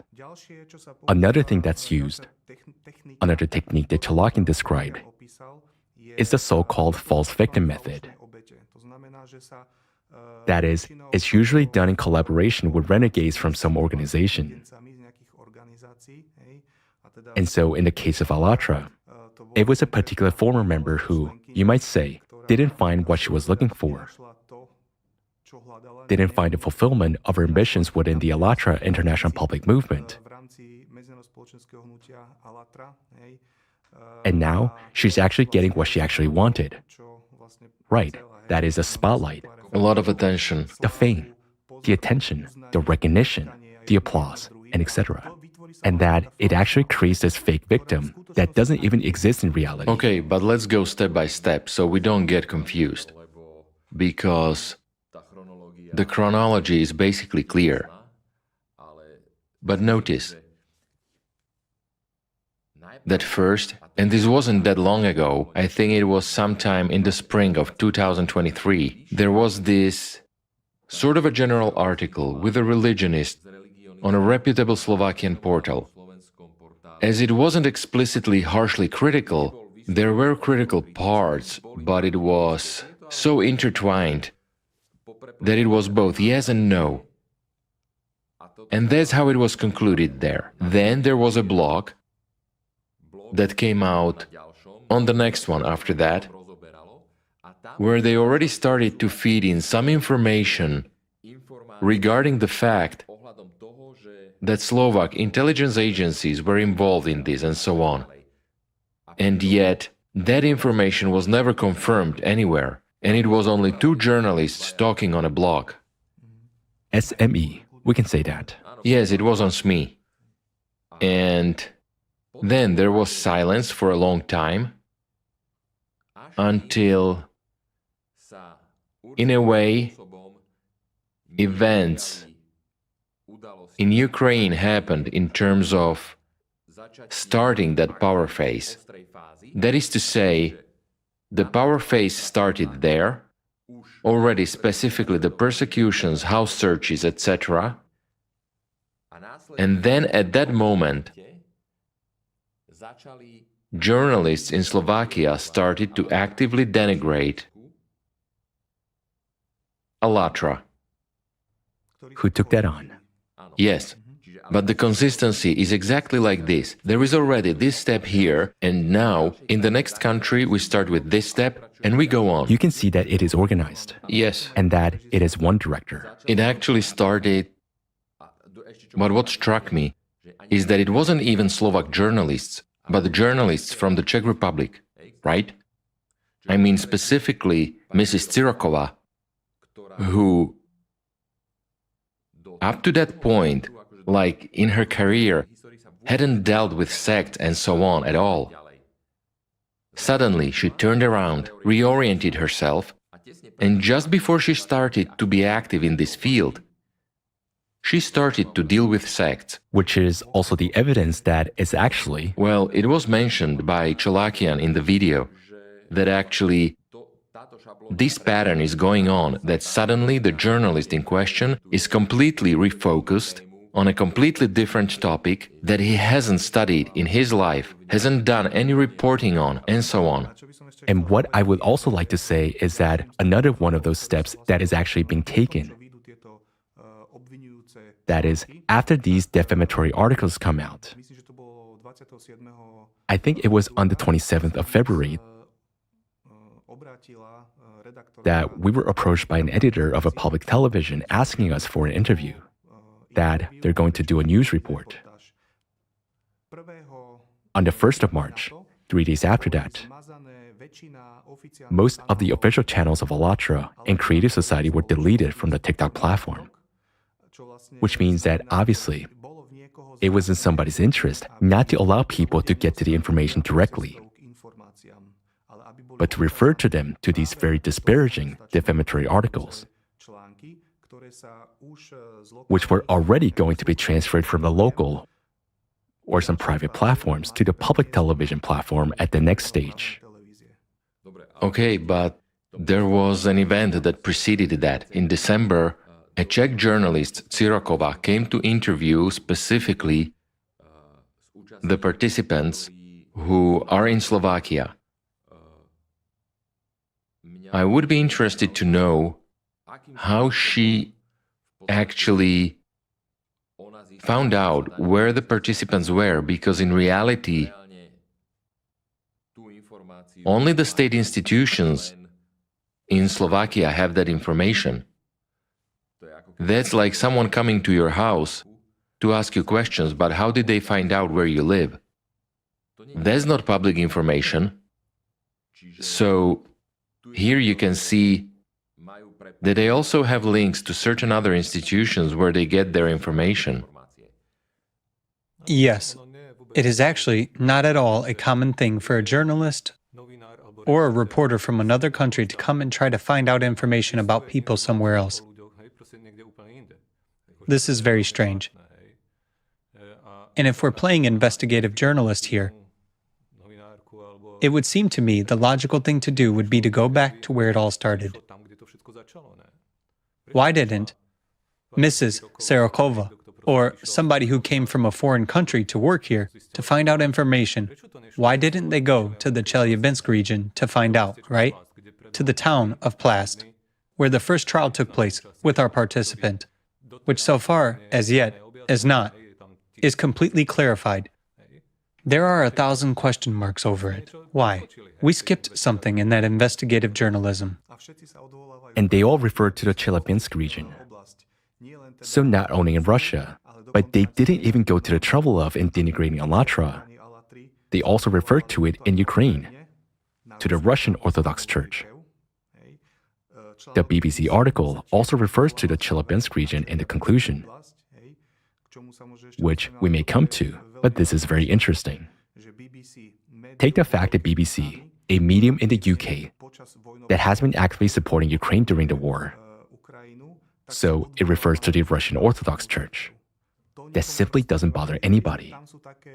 Another thing that's used, another technique that Chalakian described, is the so-called false victim method. That is, it's usually done in collaboration with renegades from some organization. And so in the case of Alatra, it was a particular former member who, you might say, didn't find what she was looking for, didn't find the fulfillment of her ambitions within the Alatra International Public Movement. And now, she's actually getting what she actually wanted. Right, that is a spotlight, A lot of attention. the fame, the attention, the recognition, the applause, and etc. And that it actually creates this fake victim that doesn't even exist in reality. Okay, but let's go step by step so we don't get confused. Because the chronology is basically clear. But notice that first, and this wasn't that long ago, I think it was sometime in the spring of 2023, there was this sort of a general article with a religionist on a reputable Slovakian portal. As it wasn't explicitly harshly critical, there were critical parts, but it was so intertwined that it was both yes and no. And that's how it was concluded there. Then there was a blog that came out on the next one after that, where they already started to feed in some information regarding the fact that Slovak intelligence agencies were involved in this and so on. And yet, that information was never confirmed anywhere, and it was only two journalists talking on a blog. SME, we can say that. Yes, it was on SME. And then there was silence for a long time, until, in a way, events in Ukraine happened in terms of starting that power phase. That is to say, the power phase started there, already specifically the persecutions, house searches, etc. And then at that moment, journalists in Slovakia started to actively denigrate Alatra. Who took that on? Yes, but the consistency is exactly like this. There is already this step here, and now, in the next country, we start with this step, and we go on. You can see that it is organized, Yes, and that it is one director. it actually started, but what struck me is that it wasn't even Slovak journalists, but the journalists from the Czech Republic, right? I mean specifically Mrs. Cyrokova, who, up to that point, like in her career, hadn't dealt with sects and so on at all. Suddenly, she turned around, reoriented herself, and just before she started to be active in this field, she started to deal with sects. Which is also the evidence that it's actually, Well, it was mentioned by Chalakian in the video that actually this pattern is going on, that suddenly the journalist in question is completely refocused on a completely different topic that he hasn't studied in his life, hasn't done any reporting on, and so on. And what I would also like to say is that another one of those steps that is actually being taken, that is, after these defamatory articles come out, I think it was on the 27th of February that we were approached by an editor of a public television asking us for an interview, that they're going to do a news report. On the 1st of March, 3 days after that, most of the official channels of Allatra and Creative Society were deleted from the TikTok platform, which means that obviously it was in somebody's interest not to allow people to get to the information directly, but to refer to them to these very disparaging, defamatory articles, which were already going to be transferred from the local or some private platforms to the public television platform at the next stage. Okay, but there was an event that preceded that. In December, a Czech journalist, Cyrokova, came to interview specifically the participants who are in Slovakia. I would be interested to know how she actually found out where the participants were, because in reality, only the state institutions in Slovakia have that information. That's like someone coming to your house to ask you questions, but how did they find out where you live? That's not public information. So here you can see that they also have links to certain other institutions where they get their information. Yes, it is actually not at all a common thing for a journalist or a reporter from another country to come and try to find out information about people somewhere else. This is very strange. And if we're playing investigative journalist here, it would seem to me the logical thing to do would be to go back to where it all started. Why didn't Mrs. Sarakova or somebody who came from a foreign country to work here to find out information, why didn't they go to the Chelyabinsk region to find out, right? To the town of Plast, where the first trial took place with our participant, which so far, as yet, is completely clarified. There are 1,000 question marks over it. Why? We skipped something in that investigative journalism. And they all referred to the Chelyabinsk region. So not only in Russia, but they didn't even go to the trouble of denigrating Allatra. They also referred to it in Ukraine, to the Russian Orthodox Church. The BBC article also refers to the Chelyabinsk region in the conclusion, which we may come to, but this is very interesting. Take the fact that BBC, a medium in the UK, that has been actively supporting Ukraine during the war. So it refers to the Russian Orthodox Church. That simply doesn't bother anybody.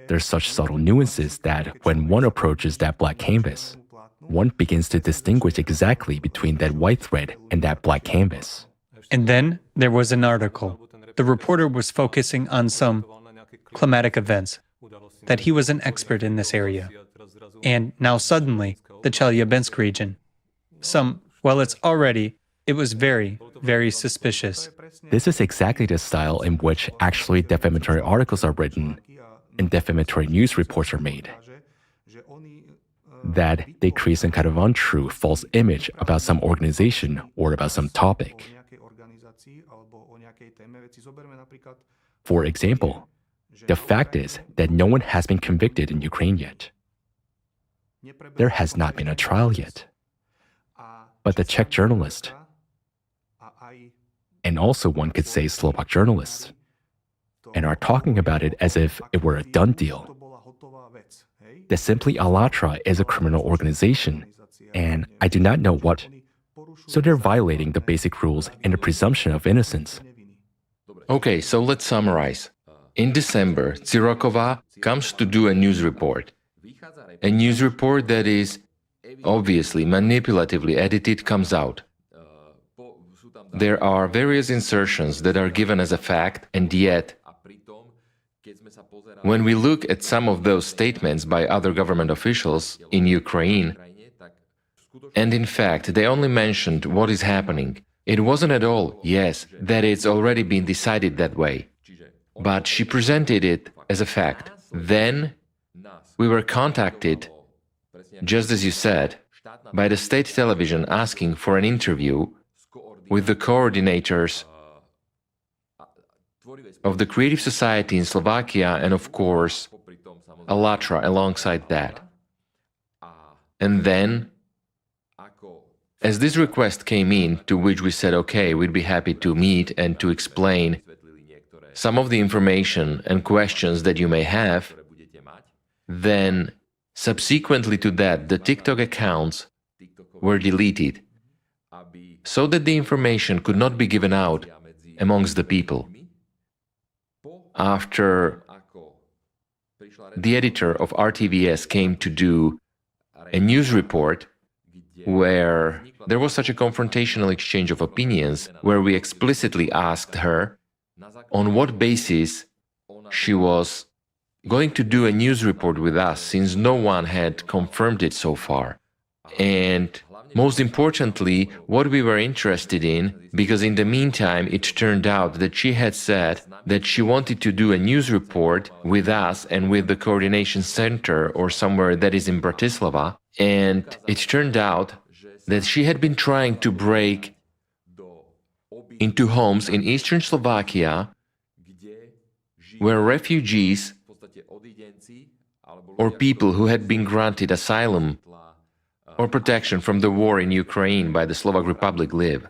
There's such subtle nuances that when one approaches that black canvas, one begins to distinguish exactly between that white thread and that black canvas. And then there was an article. The reporter was focusing on some climatic events, that he was an expert in this area. And now suddenly, the Chelyabinsk region. It was very, very suspicious. This is exactly the style in which actually defamatory articles are written and defamatory news reports are made. That they create some kind of untrue, false image about some organization or about some topic. For example, the fact is that no one has been convicted in Ukraine yet. There has not been a trial yet. But the Czech journalist, and also one could say Slovak journalists, and are talking about it as if it were a done deal. That simply Allatra is a criminal organization, and I do not know what. So they're violating the basic rules and the presumption of innocence. Okay, so let's summarize. In December, Cyrokova comes to do a news report. A news report that is obviously manipulatively edited comes out. There are various insertions that are given as a fact, and yet When we look at some of those statements by other government officials in Ukraine, and in fact, they only mentioned what is happening. It wasn't at all, yes, that it's already been decided that way. But she presented it as a fact. Then we were contacted, just as you said, by the state television asking for an interview with the coordinators of the Creative Society in Slovakia and, of course, Allatra alongside that. And then, as this request came in, to which we said, okay, we'd be happy to meet and to explain some of the information and questions that you may have, then subsequently to that, the TikTok accounts were deleted so that the information could not be given out amongst the people. After the editor of RTVS came to do a news report where there was such a confrontational exchange of opinions, where we explicitly asked her on what basis she was going to do a news report with us, since no one had confirmed it so far. And most importantly, what we were interested in, because in the meantime it turned out that she had said that she wanted to do a news report with us and with the coordination center or somewhere that is in Bratislava, and it turned out that she had been trying to break into homes in eastern Slovakia where refugees or people who had been granted asylum or protection from the war in Ukraine by the Slovak Republic live.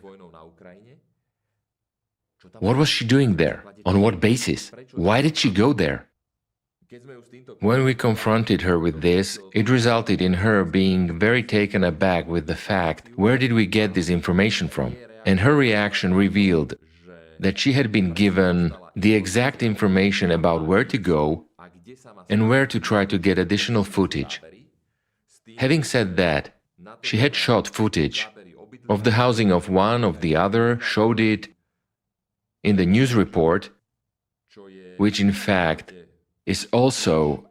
What was she doing there? On what basis? Why did she go there? When we confronted her with this, it resulted in her being very taken aback with the fact, where did we get this information from? And her reaction revealed that she had been given the exact information about where to go and where to try to get additional footage. Having said that, she had shot footage of the housing of one, of the other, showed it in the news report, which in fact is also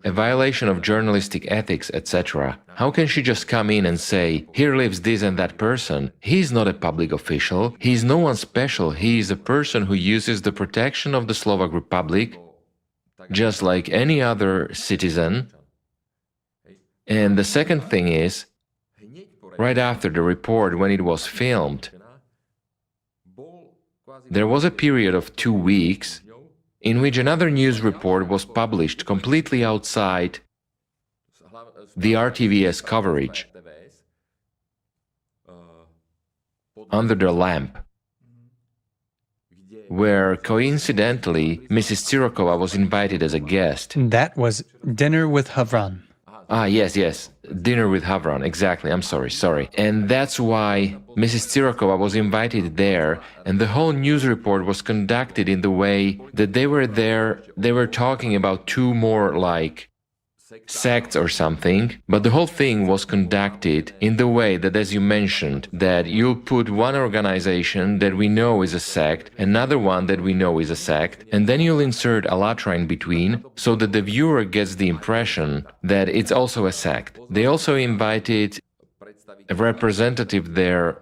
a violation of journalistic ethics, etc. How can she just come in and say, here lives this and that person? He's not a public official, he's no one special, he is a person who uses the protection of the Slovak Republic, just like any other citizen. And the second thing is, right after the report, when it was filmed, there was a period of 2 weeks in which another news report was published completely outside the RTVS coverage, under the lamp, where coincidentally Mrs. Tsirokova was invited as a guest. That was Dinner with Havran. Yes, Dinner with Havran, exactly, I'm sorry. And that's why Mrs. Tsirokova was invited there, and the whole news report was conducted in the way that they were there, they were talking about 2 more like sects or something, but the whole thing was conducted in the way that, as you mentioned, that you'll put one organization that we know is a sect, another one that we know is a sect, and then you'll insert Allatra in between, so that the viewer gets the impression that it's also a sect. They also invited a representative there,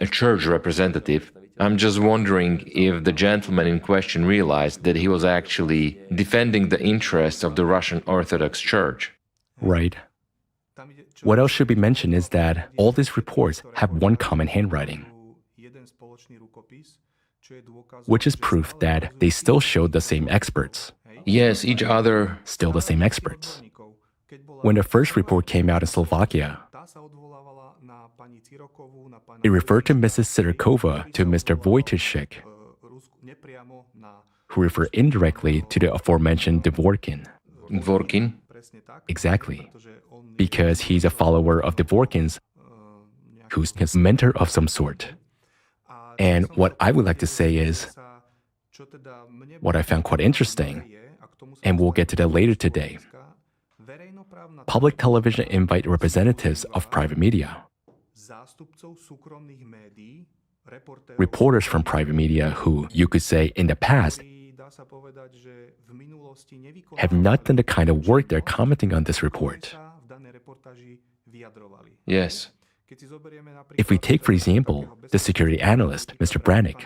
a church representative. I'm just wondering if the gentleman in question realized that he was actually defending the interests of the Russian Orthodox Church. Right. What else should be mentioned is that all these reports have one common handwriting, which is proof that they still showed the same experts. Yes, each other. Still the same experts. When the first report came out in Slovakia, it referred to Mrs. Sirokova to Mr. Wojtyszek, who referred indirectly to the aforementioned Dvorkin. Dvorkin? Exactly. Because he's a follower of Dvorkin's, who's his mentor of some sort. And what I would like to say is, what I found quite interesting, and we'll get to that later today, public television invite representatives of private media, reporters from private media who, you could say, in the past, have not done the kind of work they're commenting on this report. Yes. If we take, for example, the security analyst, Mr. Brannick,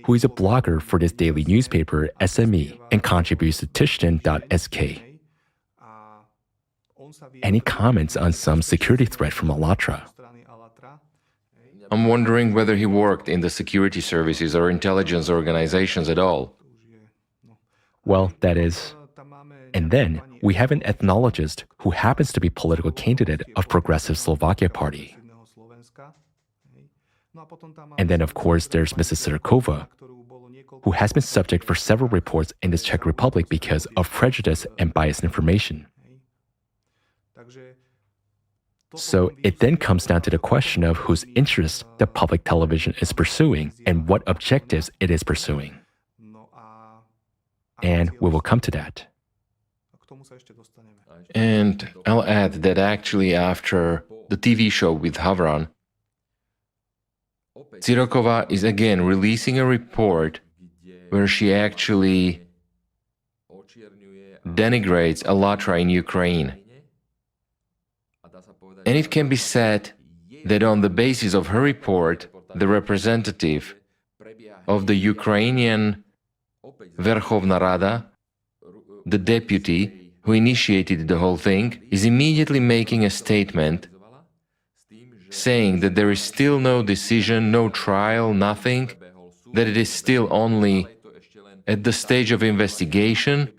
who is a blogger for this daily newspaper, SME, and contributes to Tishtan.sk, and he comments on some security threat from Alatra. I'm wondering whether he worked in the security services or intelligence organizations at all. Well, that is... And then we have an ethnologist who happens to be political candidate of Progressive Slovakia Party. And then, of course, there's Mrs. Sirkova, who has been subject for several reports in the Czech Republic because of prejudice and biased information. So it then comes down to the question of whose interests the public television is pursuing and what objectives it is pursuing. And we will come to that. And I'll add that actually after the TV show with Havran, Sirokova is again releasing a report where she actually denigrates Alatra in Ukraine. And it can be said that on the basis of her report, the representative of the Ukrainian Verkhovna Rada, the deputy who initiated the whole thing, is immediately making a statement saying that there is still no decision, no trial, nothing, that it is still only at the stage of investigation,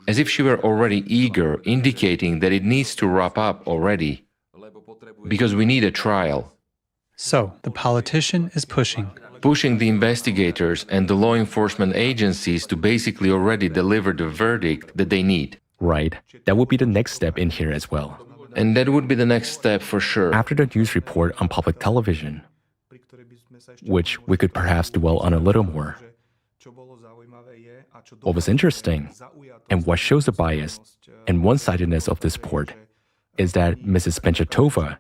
as if she were already eager, indicating that it needs to wrap up already, because we need a trial. So, the politician is pushing The investigators and the law enforcement agencies to basically already deliver the verdict that they need. Right. That would be the next step in here as well. And that would be the next step for sure. After the news report on public television, which we could perhaps dwell on a little more, what was interesting and what shows the bias and one-sidedness of this report is that Mrs. Penchatova,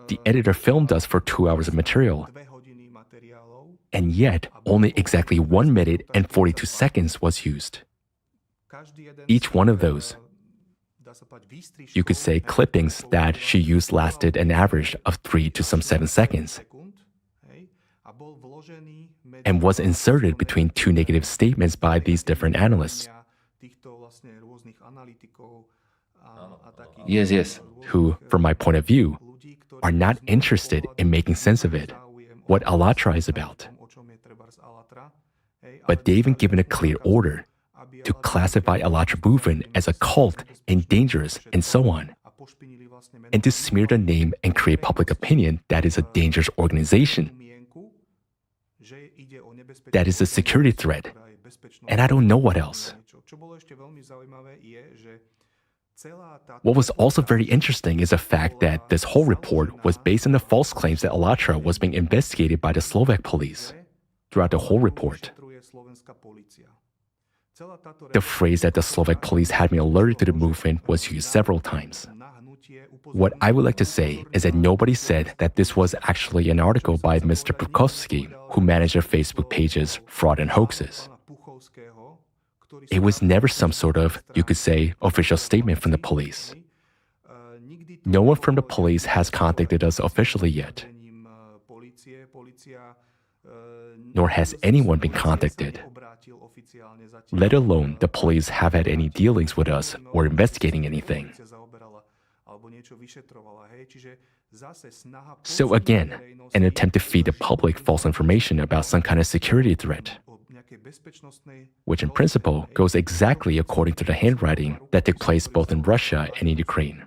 the editor, filmed us for 2 hours of material, and yet only exactly 1 minute and 42 seconds was used. Each one of those, you could say, clippings that she used lasted an average of 3 to some 7 seconds, and was inserted between two negative statements by these different analysts. Yes. Who, from my point of view, are not interested in making sense of it, what Alatra is about. But they've been given a clear order to classify Alatra movement as a cult and dangerous and so on, and to smear the name and create public opinion that is a dangerous organization, that is a security threat, and I don't know what else. What was also very interesting is the fact that this whole report was based on the false claims that Alatra was being investigated by the Slovak police throughout the whole report. The phrase that the Slovak police had been alerted to the movement was used several times. What I would like to say is that nobody said that this was actually an article by Mr. Pukovsky, who managed their Facebook pages, Fraud and Hoaxes. It was never some sort of, you could say, official statement from the police. No one from the police has contacted us officially yet, nor has anyone been contacted, let alone the police have had any dealings with us or investigating anything. So again, an attempt to feed the public false information about some kind of security threat, which in principle goes exactly according to the handwriting that took place both in Russia and in Ukraine,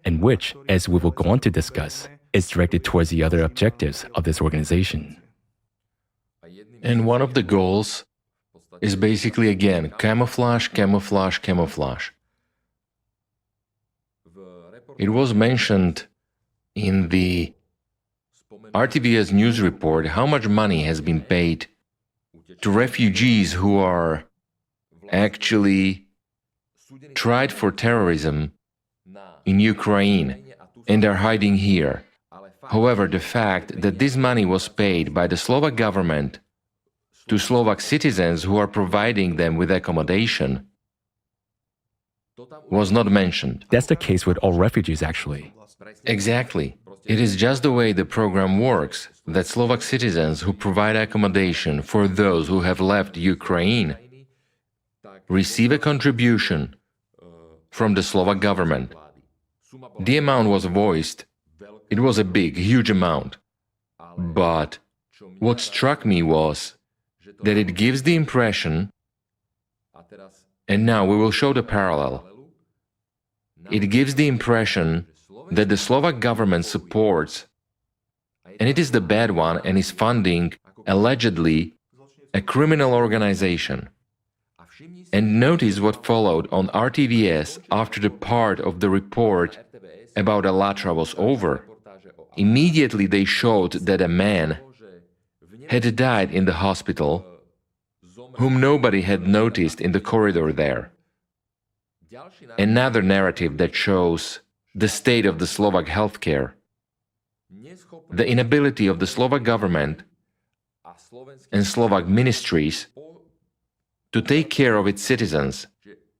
and which, as we will go on to discuss, is directed towards the other objectives of this organization. And one of the goals is basically, again, camouflage. It was mentioned in the RTVS news report how much money has been paid to refugees who are actually tried for terrorism in Ukraine and are hiding here. However, the fact that this money was paid by the Slovak government to Slovak citizens who are providing them with accommodation was not mentioned. That's the case with all refugees, actually. Exactly. It is just the way the program works that Slovak citizens who provide accommodation for those who have left Ukraine receive a contribution from the Slovak government. The amount was voiced. It was a big, huge amount. But what struck me was that it gives the impression, and now we will show the parallel, it gives the impression that the Slovak government supports, and it is the bad one, and is funding, allegedly, a criminal organization. And notice what followed on RTVS after the part of the report about Alatra was over. Immediately they showed that a man had died in the hospital, whom nobody had noticed in the corridor there. Another narrative that shows the state of the Slovak healthcare, the inability of the Slovak government and Slovak ministries to take care of its citizens.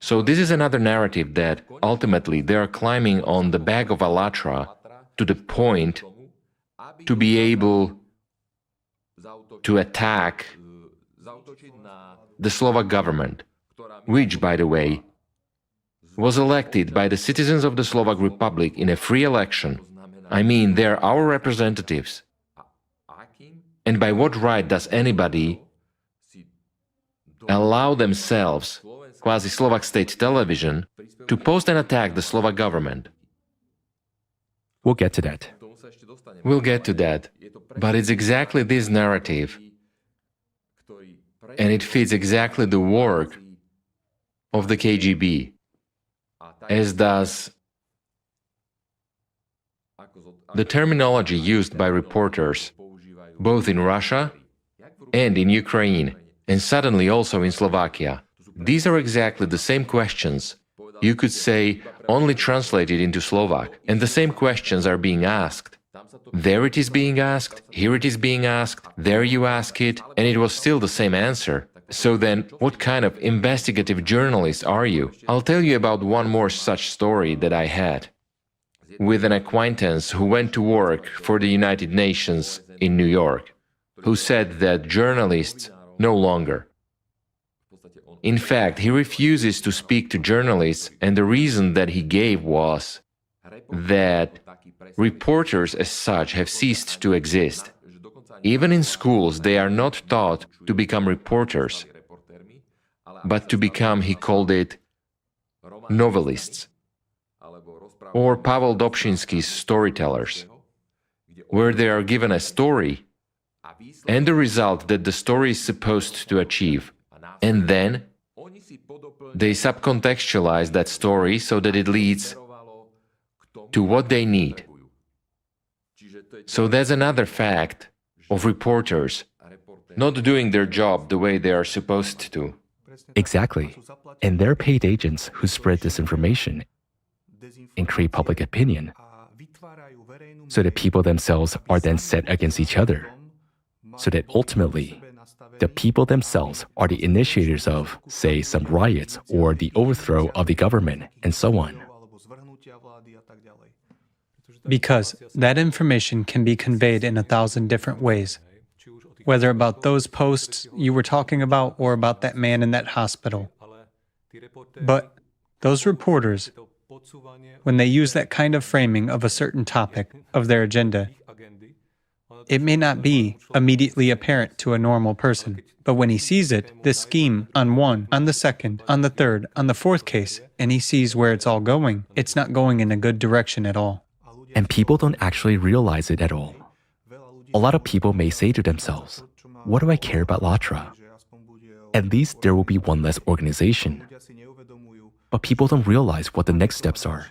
So this is another narrative that ultimately they are climbing on the back of Alatra to the point to be able to attack the Slovak government, which, by the way, was elected by the citizens of the Slovak Republic in a free election. I mean, they're our representatives. And by what right does anybody allow themselves, quasi-Slovak state television, to post and attack the Slovak government? We'll get to that. We'll get to that. But it's exactly this narrative, and it fits exactly the work of the KGB, as does the terminology used by reporters, both in Russia and in Ukraine, and suddenly also in Slovakia. These are exactly the same questions, you could say, only translated into Slovak, and the same questions are being asked. There it is being asked, here it is being asked, there you ask it, and it was still the same answer. So then, what kind of investigative journalist are you? I'll tell you about one more such story that I had with an acquaintance who went to work for the United Nations in New York, who said that journalists no longer. In fact, he refuses to speak to journalists, and the reason that he gave was that reporters as such have ceased to exist. Even in schools, they are not taught to become reporters, but to become, he called it, novelists, or Pavel Dobshinsky's storytellers, where they are given a story and the result that the story is supposed to achieve, and then they subcontextualize that story so that it leads to what they need. So there's another fact of reporters not doing their job the way they are supposed to. Exactly. And they're paid agents who spread disinformation and create public opinion, so that people themselves are then set against each other, so that ultimately the people themselves are the initiators of, say, some riots or the overthrow of the government, and so on. Because that information can be conveyed in 1,000 different ways, whether about those posts you were talking about or about that man in that hospital. But those reporters, when they use that kind of framing of a certain topic, of their agenda, it may not be immediately apparent to a normal person. But when he sees it, this scheme on one, on the second, on the third, on the fourth case, and he sees where it's all going, it's not going in a good direction at all. And people don't actually realize it at all. A lot of people may say to themselves, what do I care about Latra? At least there will be one less organization. But people don't realize what the next steps are.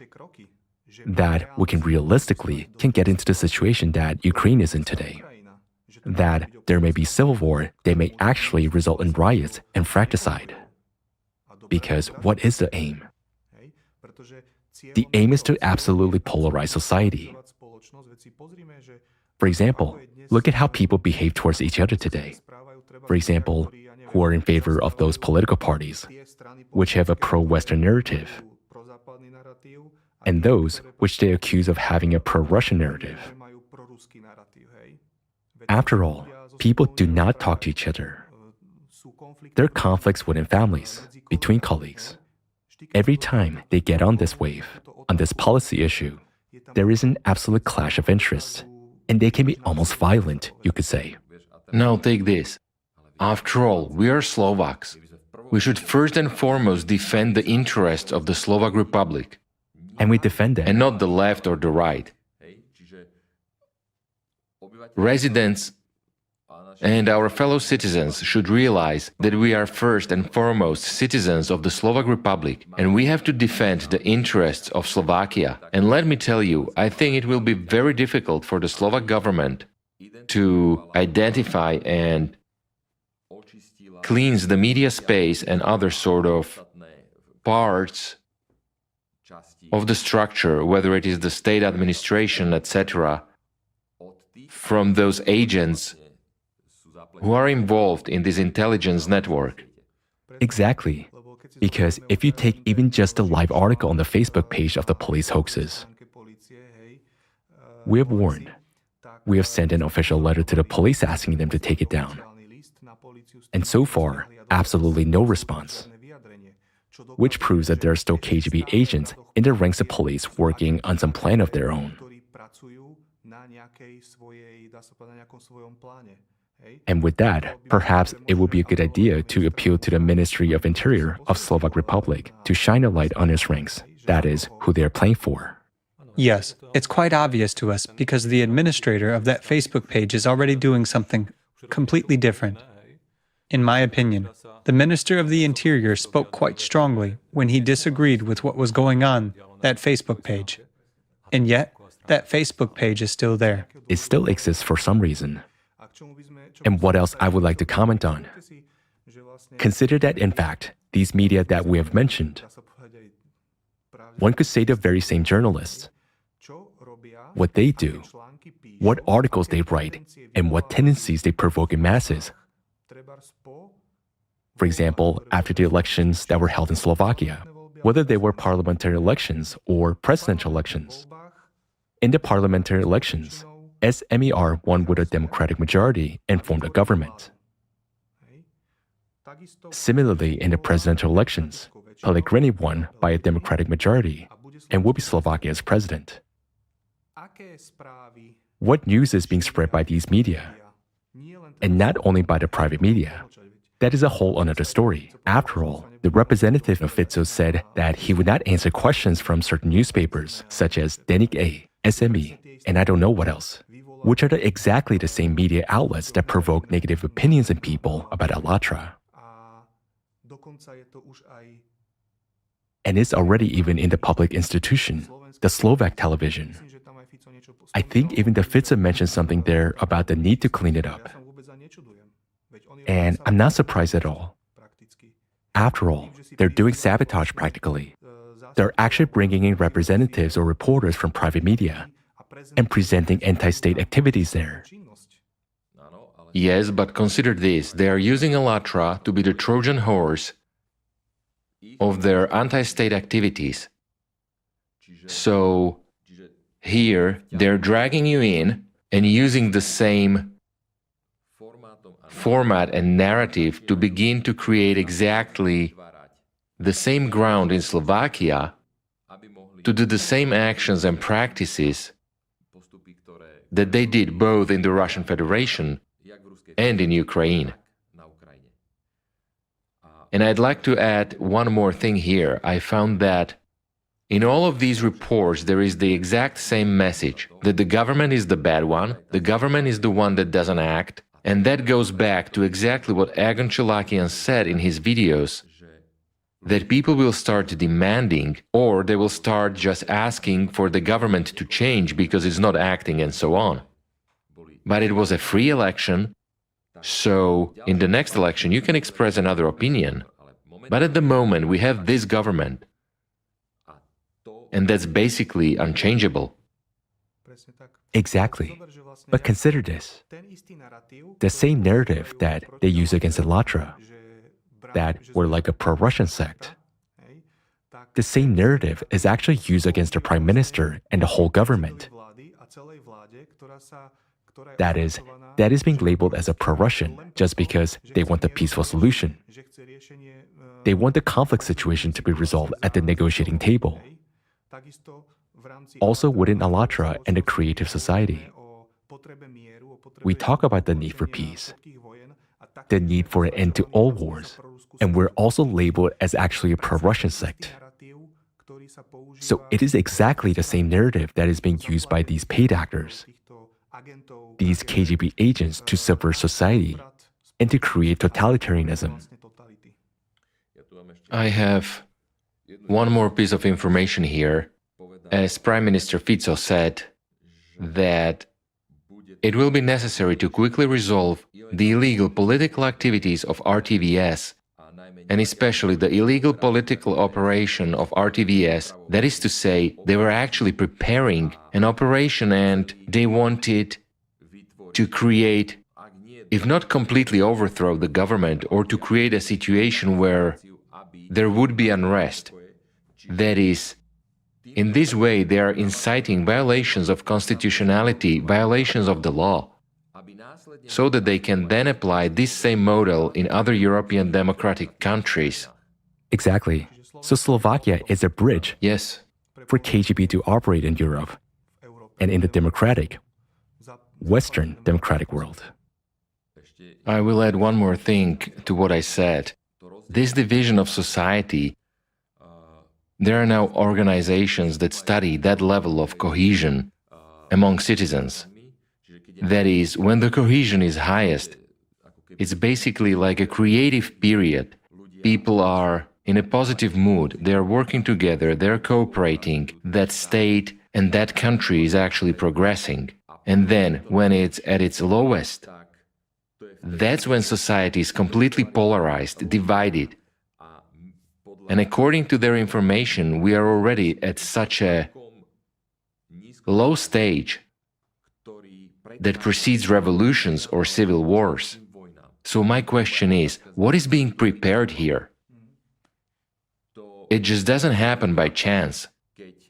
That we can realistically get into the situation that Ukraine is in today. That there may be civil war that may actually result in riots and fratricide. Because what is the aim? The aim is to absolutely polarize society. For example, look at how people behave towards each other today. For example, who are in favor of those political parties, which have a pro-Western narrative, and those which they accuse of having a pro-Russian narrative. After all, people do not talk to each other. There are conflicts within families, between colleagues. Every time they get on this wave, on this policy issue, there is an absolute clash of interests, and they can be almost violent, you could say. Now take this. After all, we are Slovaks. We should first and foremost defend the interests of the Slovak Republic, And we defend them. and not the left or the right. Residents and our fellow citizens should realize that we are first and foremost citizens of the Slovak Republic, and we have to defend the interests of Slovakia. And let me tell you, I think it will be very difficult for the Slovak government to identify and cleanse the media space and other sort of parts of the structure, whether it is the state administration, etc., from those agents who are involved in this intelligence network. Exactly. Because if you take even just a live article on the Facebook page of the police hoaxes, we have warned. We have sent an official letter to the police asking them to take it down. And so far, absolutely no response, which proves that there are still KGB agents in the ranks of police working on some plan of their own. And with that, perhaps it would be a good idea to appeal to the Ministry of Interior of Slovak Republic to shine a light on its ranks, that is, who they are playing for. Yes, it's quite obvious to us because the administrator of that Facebook page is already doing something completely different. In my opinion, the Minister of the Interior spoke quite strongly when he disagreed with what was going on that Facebook page. And yet, that Facebook page is still there. It still exists for some reason. And what else I would like to comment on? Consider that, in fact, these media that we have mentioned, one could say the very same journalists, what they do, what articles they write, and what tendencies they provoke in masses. For example, after the elections that were held in Slovakia, whether they were parliamentary elections or presidential elections. In the parliamentary elections, SMER won with a democratic majority and formed a government. Similarly, in the presidential elections, Pellegrini won by a democratic majority and will be Slovakia's president. What news is being spread by these media? And not only by the private media. That is a whole another story. After all, the representative of Fico said that he would not answer questions from certain newspapers, such as Denik A, SME, and I don't know what else, which are exactly the same media outlets that provoke negative opinions in people about Allatra. And it's already even in the public institution, the Slovak television. I think even the Fico mentioned something there about the need to clean it up. And I'm not surprised at all. After all, they're doing sabotage practically. They're actually bringing in representatives or reporters from private media and presenting anti-state activities there. Yes, but consider this. They are using Allatra to be the Trojan horse of their anti-state activities. So here, they're dragging you in and using the same format and narrative to begin to create exactly the same ground in Slovakia to do the same actions and practices that they did both in the Russian Federation and in Ukraine. And I'd like to add one more thing here. I found that in all of these reports, there is the exact same message, that the government is the bad one, the government is the one that doesn't act, and that goes back to exactly what Agon Chalakian said in his videos, that people will start demanding, or they will start just asking for the government to change because it's not acting and so on. But it was a free election, so in the next election you can express another opinion. But at the moment we have this government, and that's basically unchangeable. Exactly. But consider this. The same narrative that they use against Allatra, that we're like a pro-Russian sect, the same narrative is actually used against the prime minister and the whole government. That is being labeled as a pro-Russian just because they want a peaceful solution. They want the conflict situation to be resolved at the negotiating table. Also within Allatra and the creative society, we talk about the need for peace, the need for an end to all wars, and we're also labeled as actually a pro-Russian sect. So it is exactly the same narrative that is being used by these paid actors, these KGB agents, to subvert society and to create totalitarianism. I have one more piece of information here. As Prime Minister Fico said, that it will be necessary to quickly resolve the illegal political activities of RTVS, and especially the illegal political operation of RTVS. That is to say, they were actually preparing an operation and they wanted to create, if not completely overthrow the government, or to create a situation where there would be unrest. That is, in this way, they are inciting violations of constitutionality, violations of the law, so that they can then apply this same model in other European democratic countries. Exactly. So Slovakia is a bridge, Yes. for KGB to operate in Europe and in the democratic, Western democratic world. I will add one more thing to what I said. This division of society, there are now organizations that study that level of cohesion among citizens. That is, when the cohesion is highest, it's basically like a creative period. People are in a positive mood, they are working together, they're cooperating, that state and that country is actually progressing. And then, when it's at its lowest, that's when society is completely polarized, divided. And according to their information, we are already at such a low stage that precedes revolutions or civil wars. So my question is, what is being prepared here? It just doesn't happen by chance.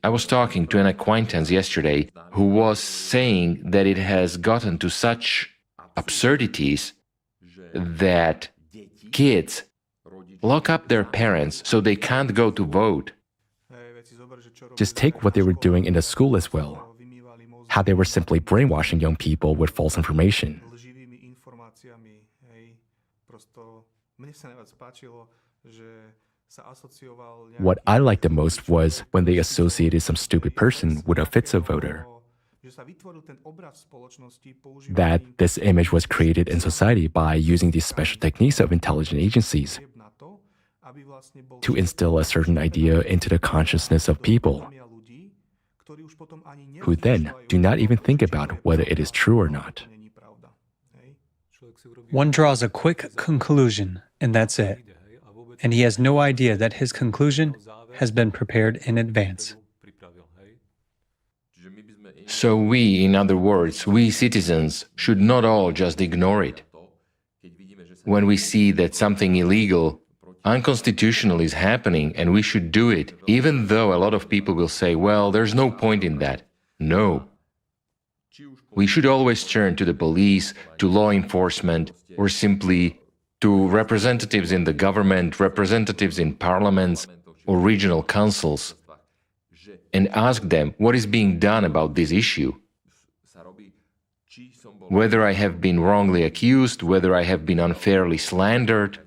I was talking to an acquaintance yesterday who was saying that it has gotten to such absurdities that kids lock up their parents so they can't go to vote. Just take what they were doing in the school as well, how they were simply brainwashing young people with false information. What I liked the most was when they associated some stupid person with a Fico voter. That this image was created in society by using these special techniques of intelligence agencies to instill a certain idea into the consciousness of people, who then do not even think about whether it is true or not. One draws a quick conclusion, and that's it. And he has no idea that his conclusion has been prepared in advance. So we, in other words, we citizens, should not all just ignore it. When we see that something illegal, unconstitutional is happening and we should do it, even though a lot of people will say, well, there's no point in that. No. We should always turn to the police, to law enforcement, or simply to representatives in the government, representatives in parliaments or regional councils, and ask them what is being done about this issue. Whether I have been wrongly accused, whether I have been unfairly slandered,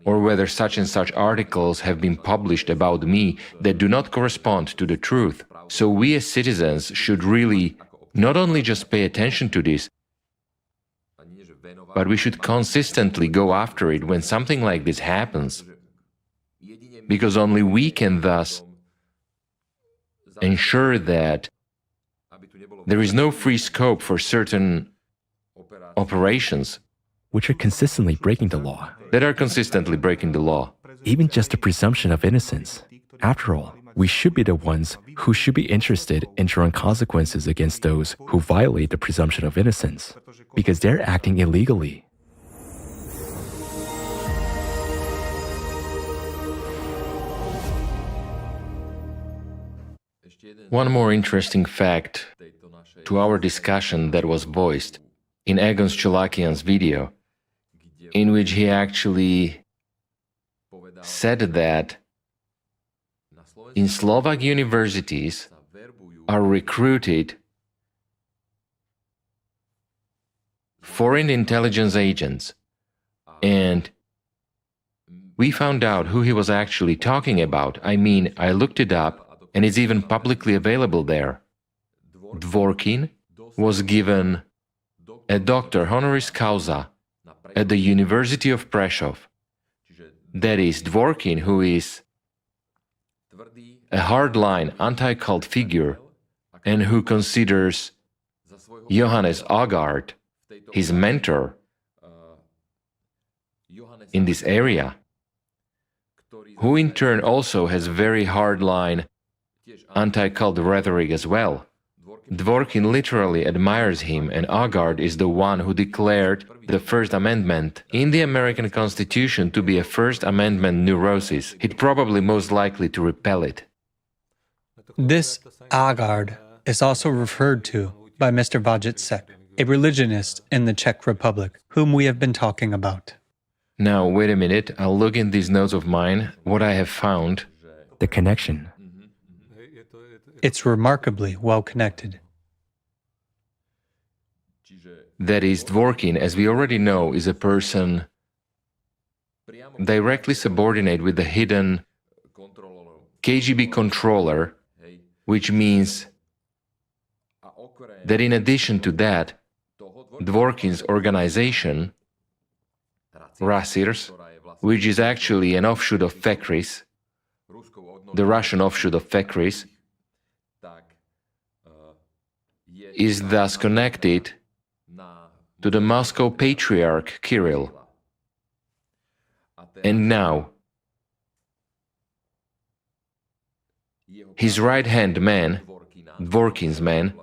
or whether such and such articles have been published about me that do not correspond to the truth. So we as citizens should really not only just pay attention to this, but we should consistently go after it when something like this happens, because only we can thus ensure that there is no free scope for certain operations Which are consistently breaking the law. that are consistently breaking the law. Even just the presumption of innocence. After all, We should be the ones who should be interested in drawing consequences against those who violate the presumption of innocence, because they're acting illegally. One more interesting fact to our discussion that was voiced in Egon Chulakian's video, in which he actually said that in Slovak universities are recruited foreign intelligence agents, and we found out who he was actually talking about. I mean, I looked it up, and it's even publicly available there. Dworkin was given a doctor honoris causa at the University of Prešov. That is, Dworkin, who is a hardline anti-cult figure and who considers Johannes Agard his mentor in this area, who in turn also has very hardline anti-cult rhetoric as well. Dworkin literally admires him, and Agard is the one who declared the First Amendment in the American Constitution to be a First Amendment neurosis. He'd probably most likely to repel it. This Agard is also referred to by Mr. Vajicek, a religionist in the Czech Republic, whom we have been talking about. Now, wait a minute, I'll look in these notes of mine, what I have found. The connection. It's remarkably well connected. That is, Dworkin, as we already know, is a person directly subordinate with the hidden KGB controller, which means that in addition to that, Dworkin's organization, Rasirs, which is actually an offshoot of Fekris, the Russian offshoot of Fekris, is thus connected to the Moscow Patriarch Kirill. And now, his right-hand man, Dworkin's man,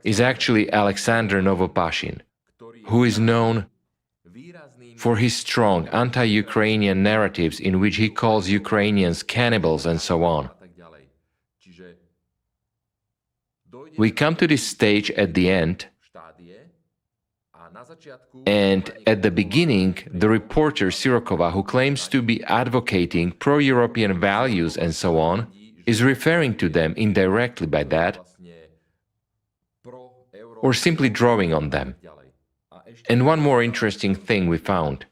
is actually Alexander Novopashin, who is known for his strong anti-Ukrainian narratives in which he calls Ukrainians cannibals and so on. We come to this stage at the end, and at the beginning, the reporter Sirokova, who claims to be advocating pro-European values and so on, is referring to them indirectly by that, or simply drawing on them. And one more interesting thing we found,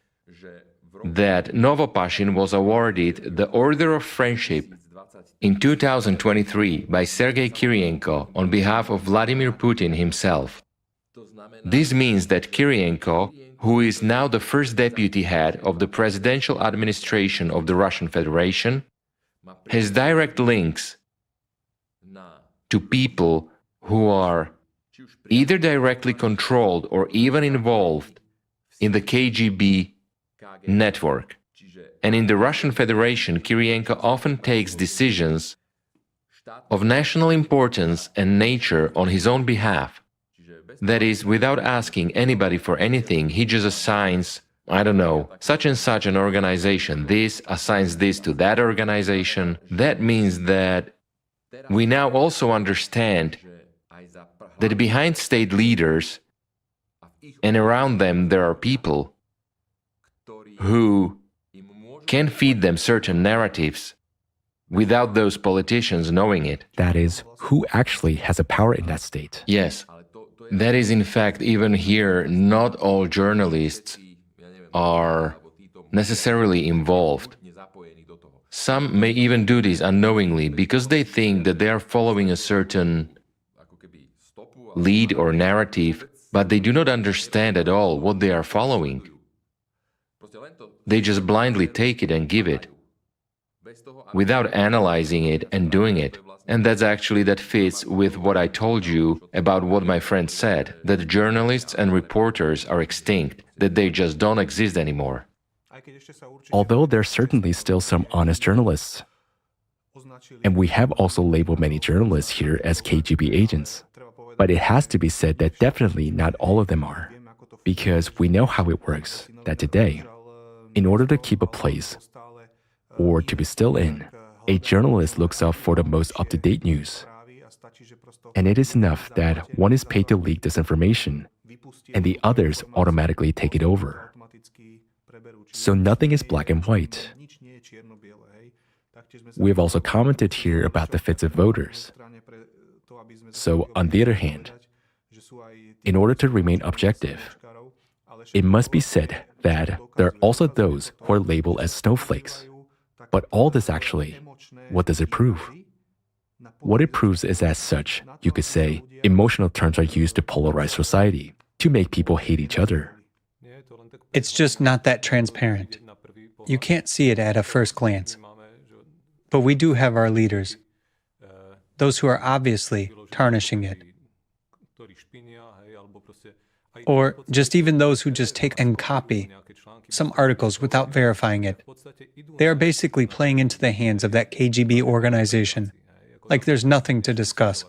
that Novopashin was awarded the Order of Friendship in 2023 by Sergei Kirienko on behalf of Vladimir Putin himself. This means that Kirienko, who is now the first deputy head of the presidential administration of the Russian Federation, has direct links to people who are either directly controlled or even involved in the KGB network. And in the Russian Federation, Kirienko often takes decisions of national importance and nature on his own behalf. That is, without asking anybody for anything, he just assigns, I don't know, such and such an organization, this, assigns this to that organization. That means that we now also understand that behind state leaders and around them there are people who can feed them certain narratives without those politicians knowing it. That is, who actually has a power in that state. Yes. That is, in fact, even here, not all journalists are necessarily involved. Some may even do this unknowingly because they think that they are following a certain lead or narrative, but they do not understand at all what they are following. They just blindly take it and give it, without analyzing it and doing it. And that fits with what I told you about what my friend said, that journalists and reporters are extinct, that they just don't exist anymore. Although there are certainly still some honest journalists, And we have also labeled many journalists here as KGB agents. But it has to be said that definitely not all of them are. Because we know how it works, that today, in order to keep a place, or to be still in, a journalist looks out for the most up-to-date news. And it is enough that one is paid to leak this information, and the others automatically take it over. So nothing is black and white. We have also commented here about the fits of voters. So, on the other hand, in order to remain objective, it must be said that there are also those who are labeled as snowflakes. But all this actually, what does it prove? What it proves is, as such, you could say, emotional terms are used to polarize society, to make people hate each other. It's just not that transparent. You can't see it at a first glance. But we do have our leaders, those who are obviously tarnishing it. Or just even those who just take and copy some articles without verifying it. They are basically playing into the hands of that KGB organization, like there's nothing to discuss.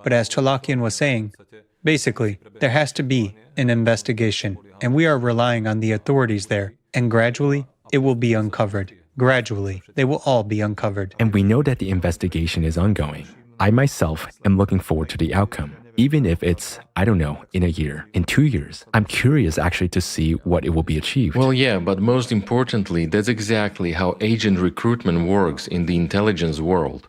But as Chalakian was saying, basically, there has to be an investigation, and we are relying on the authorities there, and gradually, it will be uncovered. Gradually, they will all be uncovered. And we know that the investigation is ongoing. I myself am looking forward to the outcome. Even if it's, I don't know, in a year, in 2 years, I'm curious actually to see what it will be achieved. Well, yeah, but most importantly, that's exactly how agent recruitment works in the intelligence world.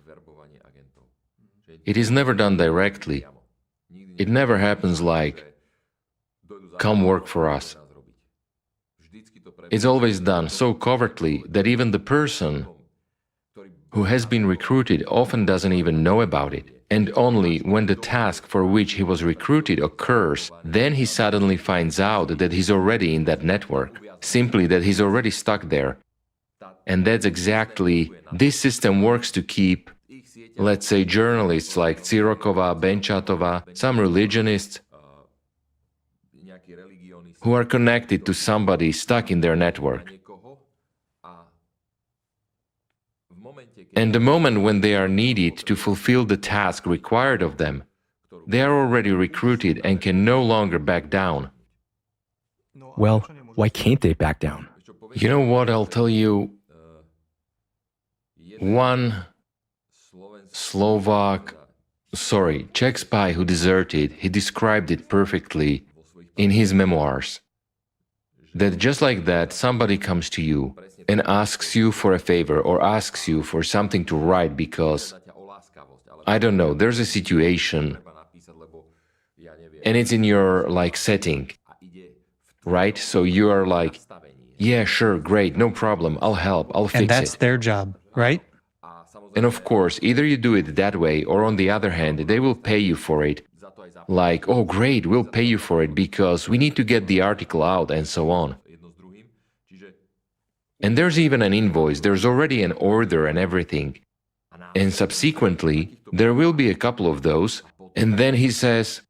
It is never done directly. It never happens like, come work for us. It's always done so covertly that even the person who has been recruited often doesn't even know about it. And only when the task for which he was recruited occurs, then he suddenly finds out that he's already in that network, simply that he's already stuck there. And that's exactly, this system works to keep, let's say, journalists like Tsirokova, Benchatova, some religionists, who are connected to somebody stuck in their network. And the moment when they are needed to fulfill the task required of them, they are already recruited and can no longer back down. Well, why can't they back down? You know what, I'll tell you, one Czech spy who deserted, he described it perfectly in his memoirs. That just like that, somebody comes to you and asks you for a favor or asks you for something to write because, I don't know, there's a situation and it's in your setting, right? So you are like, yeah, sure, great, no problem, I'll help, I'll fix it. And that's their job, right? And of course, either you do it that way or on the other hand, they will pay you for it. Like, oh great, we'll pay you for it because we need to get the article out and so on. And there's even an invoice, there's already an order and everything. And subsequently, there will be a couple of those, and then he says,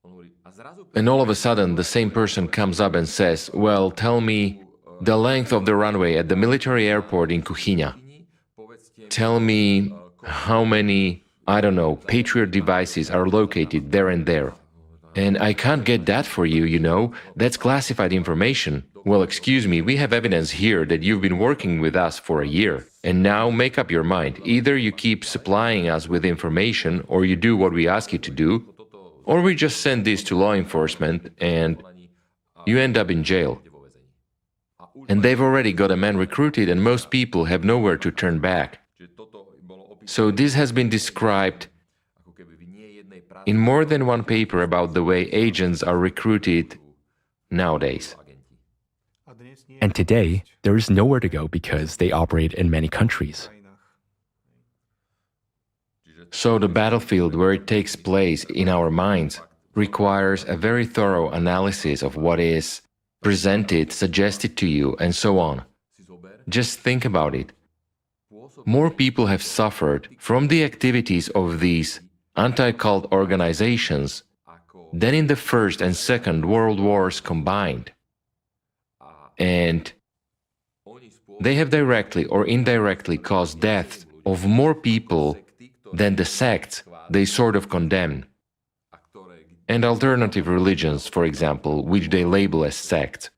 and all of a sudden the same person comes up and says, well, tell me the length of the runway at the military airport in Kuchyňa. Tell me how many, I don't know, Patriot devices are located there and there. And I can't get that for you, you know, that's classified information. Well, excuse me, we have evidence here that you've been working with us for a year. And now make up your mind. Either you keep supplying us with information or you do what we ask you to do, or we just send this to law enforcement and you end up in jail. And they've already got a man recruited and most people have nowhere to turn back. So this has been described in more than one paper about the way agents are recruited nowadays. And today, there is nowhere to go because they operate in many countries. So the battlefield where it takes place in our minds requires a very thorough analysis of what is presented, suggested to you, and so on. Just think about it. More people have suffered from the activities of these anti-cult organizations than in the First and Second World Wars combined. And they have directly or indirectly caused deaths of more people then the sects they sort of condemn. And alternative religions, for example, which they label as sects.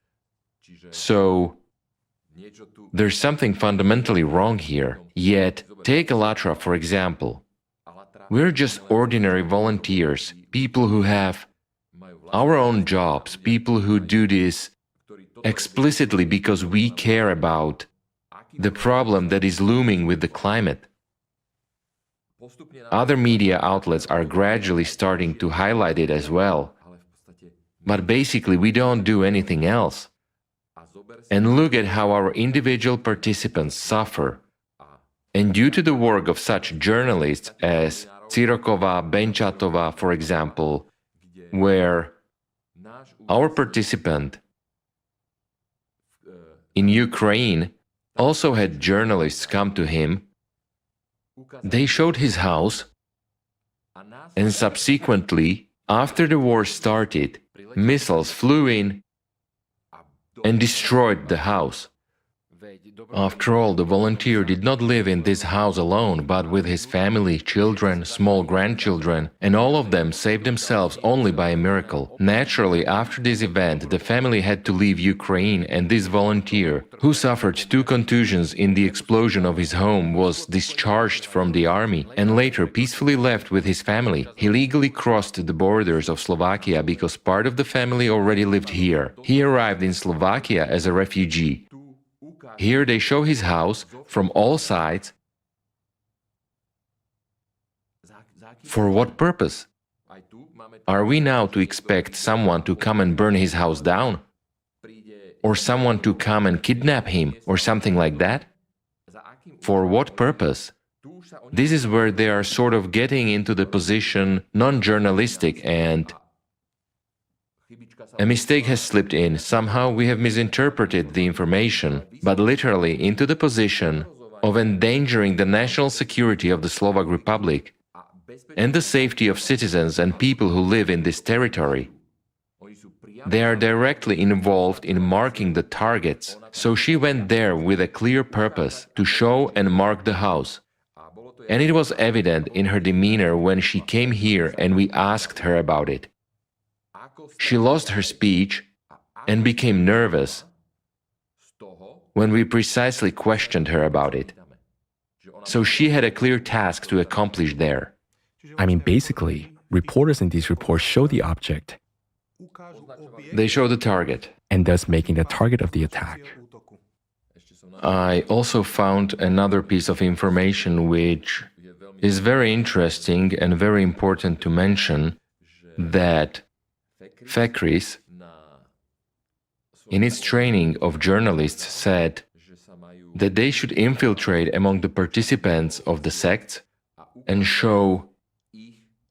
So, there's something fundamentally wrong here. Yet, take Allatra, for example. We're just ordinary volunteers, people who have our own jobs, people who do this explicitly because we care about the problem that is looming with the climate. Other media outlets are gradually starting to highlight it as well. But basically, we don't do anything else. And look at how our individual participants suffer. And due to the work of such journalists as Tsirokova, Benchatova, for example, where our participant in Ukraine also had journalists come to him, they showed his house, and subsequently, after the war started, missiles flew in and destroyed the house. After all, the volunteer did not live in this house alone, but with his family, children, small grandchildren, and all of them saved themselves only by a miracle. Naturally, after this event, the family had to leave Ukraine, and this volunteer, who suffered 2 contusions in the explosion of his home, was discharged from the army and later peacefully left with his family. He legally crossed the borders of Slovakia because part of the family already lived here. He arrived in Slovakia as a refugee. Here they show his house from all sides. For what purpose? Are we now to expect someone to come and burn his house down? Or someone to come and kidnap him, or something like that? For what purpose? This is where they are sort of getting into the position non-journalistic, and a mistake has slipped in. Somehow we have misinterpreted the information, but literally into the position of endangering the national security of the Slovak Republic and the safety of citizens and people who live in this territory. They are directly involved in marking the targets, so she went there with a clear purpose to show and mark the house. And it was evident in her demeanor when she came here and we asked her about it. She lost her speech and became nervous when we precisely questioned her about it. So she had a clear task to accomplish there. I mean, basically, reporters in these reports show the object They show the target. and thus making the target of the attack. I also found another piece of information which is very interesting and very important to mention, that FECRIS, in its training of journalists, said that they should infiltrate among the participants of the sects and show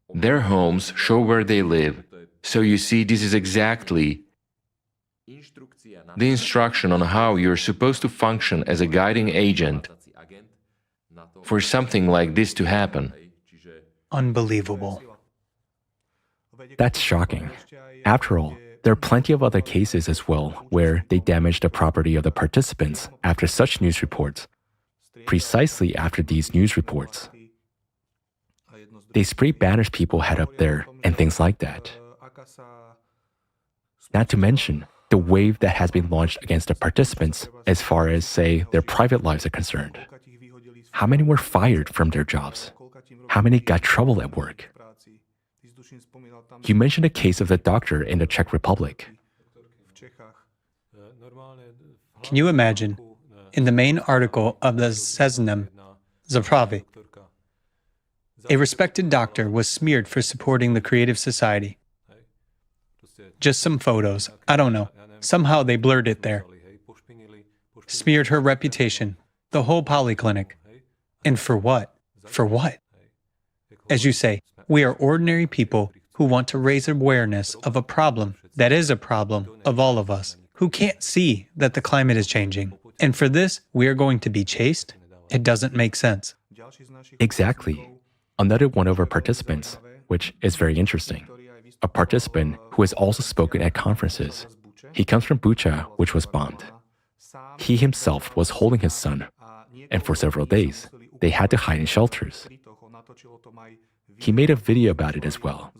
their homes, show where they live. So you see, this is exactly the instruction on how you're supposed to function as a guiding agent for something like this to happen. Unbelievable. That's shocking. After all, there are plenty of other cases as well where they damage the property of the participants after such news reports. Precisely after these news reports, they spray banners people had up there and things like that. Not to mention the wave that has been launched against the participants as far as, say, their private lives are concerned. How many were fired from their jobs? How many got trouble at work? You mentioned a case of the doctor in the Czech Republic. Can you imagine, in the main article of the Seznam, Zaplachy, a respected doctor was smeared for supporting the Creative Society. Just some photos, I don't know. Somehow they blurred it there. Smeared her reputation, the whole polyclinic. And for what? For what? As you say, we are ordinary people who want to raise awareness of a problem that is a problem of all of us, who can't see that the climate is changing. And for this, we are going to be chased? It doesn't make sense. Exactly. Another one of our participants, which is very interesting, a participant who has also spoken at conferences. He comes from Bucha, which was bombed. He himself was holding his son, and for several days, they had to hide in shelters. He made a video about it as well,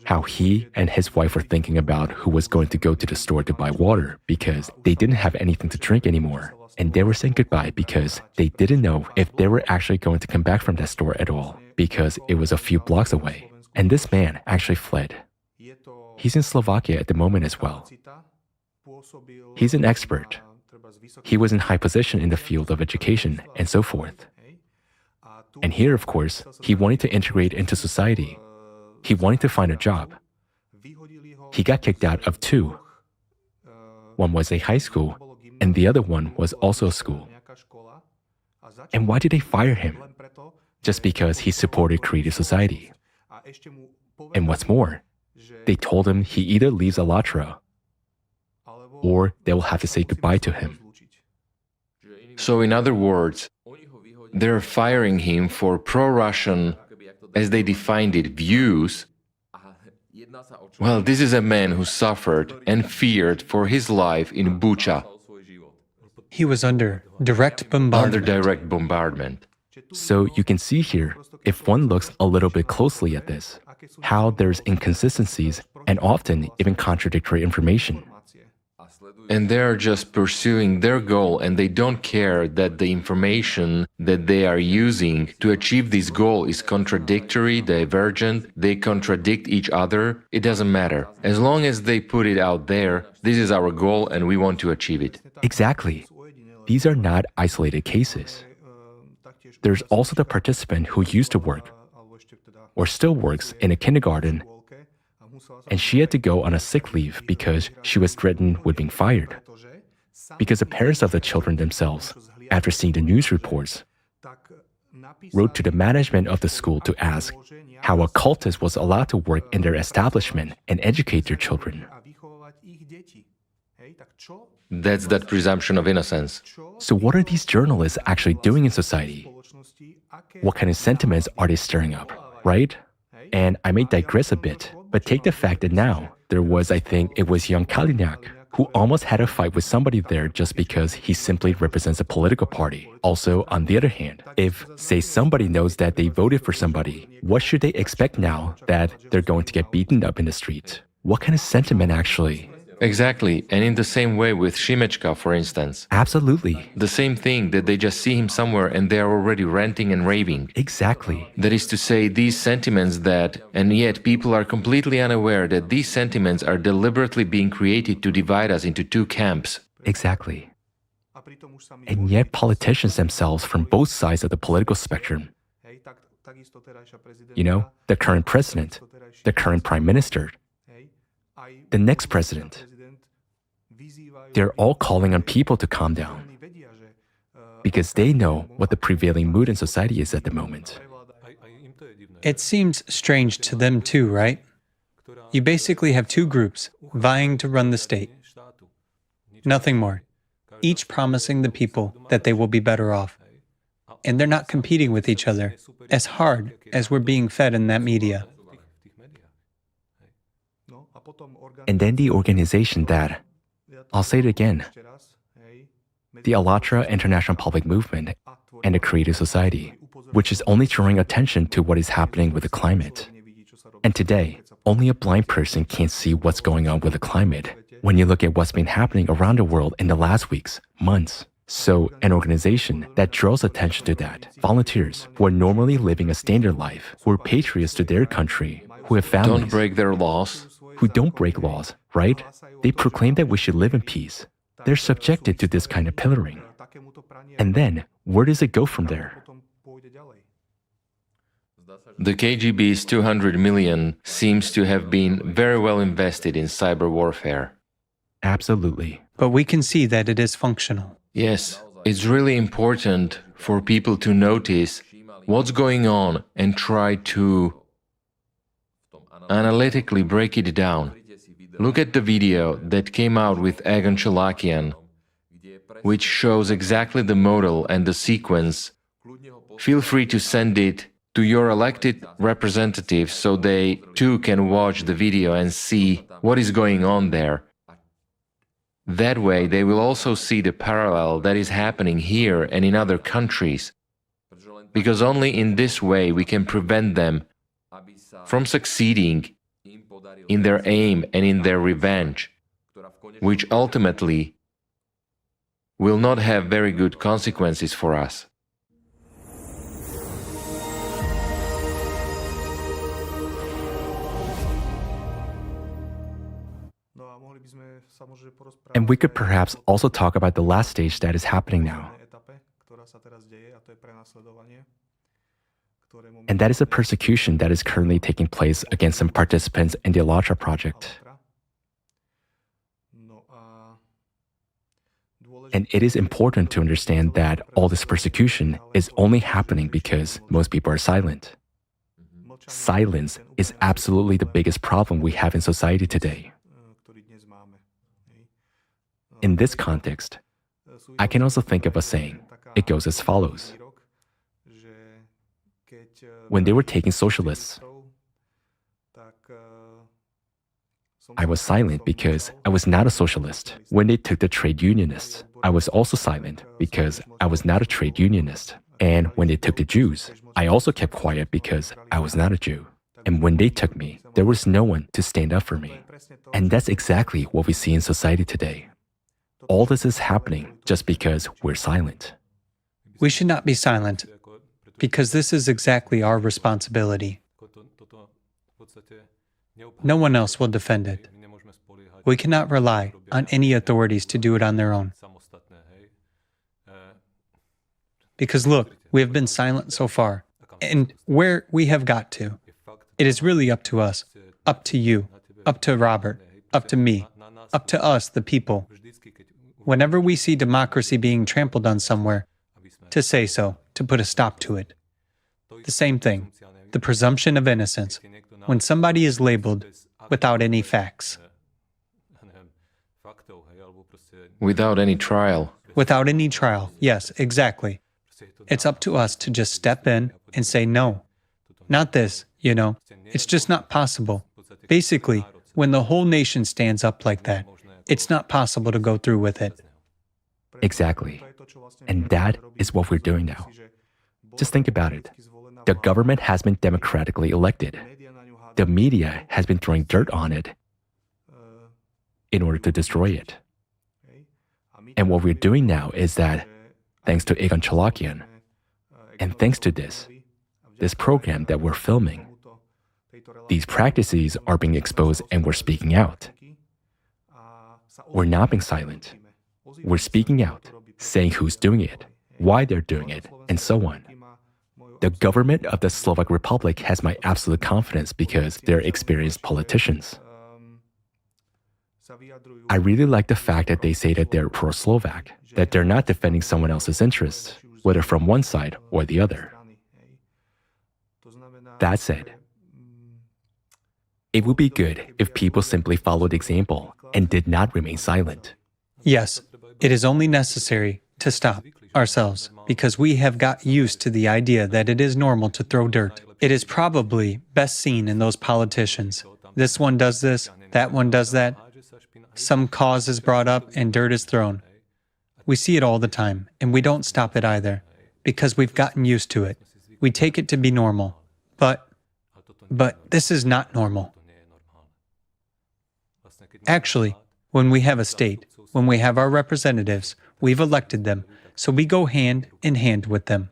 how he and his wife were thinking about who was going to go to the store to buy water because they didn't have anything to drink anymore. And they were saying goodbye because they didn't know if they were actually going to come back from that store at all because it was a few blocks away. And this man actually fled. He's in Slovakia at the moment as well. He's an expert. He was in high position in the field of education and so forth. And here, of course, he wanted to integrate into society. He wanted to find a job. He got kicked out of two. One was a high school, and the other one was also a school. And why did they fire him? Just because he supported creative society. And what's more, they told him he either leaves Allatra or they will have to say goodbye to him. So in other words, they're firing him for pro-Russian, as they defined it, views. Well, this is a man who suffered and feared for his life in Bucha, He was under direct bombardment. under direct bombardment. So you can see here, if one looks a little bit closely at this, how there's inconsistencies and often even contradictory information. And they're just pursuing their goal, and they don't care that the information that they are using to achieve this goal is contradictory, divergent, they contradict each other. It doesn't matter. As long as they put it out there, this is our goal and we want to achieve it. Exactly. These are not isolated cases. There's also the participant who used to work or still works in a kindergarten, and she had to go on a sick leave because she was threatened with being fired. Because the parents of the children themselves, after seeing the news reports, wrote to the management of the school to ask how a cultist was allowed to work in their establishment and educate their children. That's that presumption of innocence. So what are these journalists actually doing in society? What kind of sentiments are they stirring up, right? And I may digress a bit, but take the fact that now there was, I think it was young Kalinyak, who almost had a fight with somebody there just because he simply represents a political party. Also, on the other hand, if, say, somebody knows that they voted for somebody, what should they expect now that they're going to get beaten up in the street? What kind of sentiment actually? Exactly, and in the same way with Shimechka, for instance. Absolutely. The same thing, that they just see him somewhere and they are already ranting and raving. Exactly. That is to say, these sentiments that, and yet people are completely unaware that these sentiments are deliberately being created to divide us into two camps. Exactly. And yet politicians themselves from both sides of the political spectrum, the current president, the current prime minister, the next president, they're all calling on people to calm down because they know what the prevailing mood in society is at the moment. It seems strange to them too, right? You basically have two groups vying to run the state. Nothing more. Each promising the people that they will be better off. And they're not competing with each other as hard as we're being fed in that media. And then the organization that, I'll say it again, the Allatra International Public Movement and the Creative Society, which is only drawing attention to what is happening with the climate. And today, only a blind person can't see what's going on with the climate when you look at what's been happening around the world in the last weeks, months. So an organization that draws attention to that, volunteers who are normally living a standard life, who are patriots to their country, who have families, Don't break their laws. who don't break laws, right? They proclaim that we should live in peace. They're subjected to this kind of pillaring. And then, where does it go from there? The KGB's 200 million seems to have been very well invested in cyber warfare. Absolutely. But we can see that it is functional. Yes, it's really important for people to notice what's going on and try to analytically break it down. Look at the video that came out with Egon Chalakian, which shows exactly the model and the sequence. Feel free to send it to your elected representatives so they too can watch the video and see what is going on there. That way they will also see the parallel that is happening here and in other countries. because only in this way we can prevent them from succeeding in their aim and in their revenge, which ultimately will not have very good consequences for us. And we could perhaps also talk about the last stage that is happening now. And that is a persecution that is currently taking place against some participants in the Allatra project. And it is important to understand that all this persecution is only happening because most people are silent. Silence is absolutely the biggest problem we have in society today. In this context, I can also think of a saying. It goes as follows. When they were taking socialists, I was silent because I was not a socialist. When they took the trade unionists, I was also silent because I was not a trade unionist. And when they took the Jews, I also kept quiet because I was not a Jew. And when they took me, there was no one to stand up for me. And that's exactly what we see in society today. All this is happening just because we're silent. We should not be silent, because this is exactly our responsibility. No one else will defend it. We cannot rely on any authorities to do it on their own. Because look, we have been silent so far, and where we have got to, it is really up to us, up to you, up to Robert, up to me, up to us, the people. Whenever we see democracy being trampled on somewhere, to say so, to put a stop to it. The same thing, the presumption of innocence, when somebody is labeled without any facts. Without any trial. Without any trial, yes, exactly. It's up to us to just step in and say no. Not this, it's just not possible. Basically, when the whole nation stands up like that, it's not possible to go through with it. Exactly. And that is what we're doing now. Just think about it. The government has been democratically elected. The media has been throwing dirt on it in order to destroy it. And what we're doing now is that, thanks to Egon Chalakian, and thanks to this program that we're filming, these practices are being exposed and we're speaking out. We're not being silent. We're speaking out, saying who's doing it, why they're doing it, and so on. The government of the Slovak Republic has my absolute confidence because they're experienced politicians. I really like the fact that they say that they're pro-Slovak, that they're not defending someone else's interests, whether from one side or the other. That said, it would be good if people simply followed example and did not remain silent. Yes, it is only necessary to stop ourselves because we have got used to the idea that it is normal to throw dirt. It is probably best seen in those politicians. This one does this, that one does that. Some cause is brought up and dirt is thrown. We see it all the time, and we don't stop it either, because we've gotten used to it. We take it to be normal. But this is not normal. Actually, when we have a state, when we have our representatives, we've elected them, so we go hand in hand with them.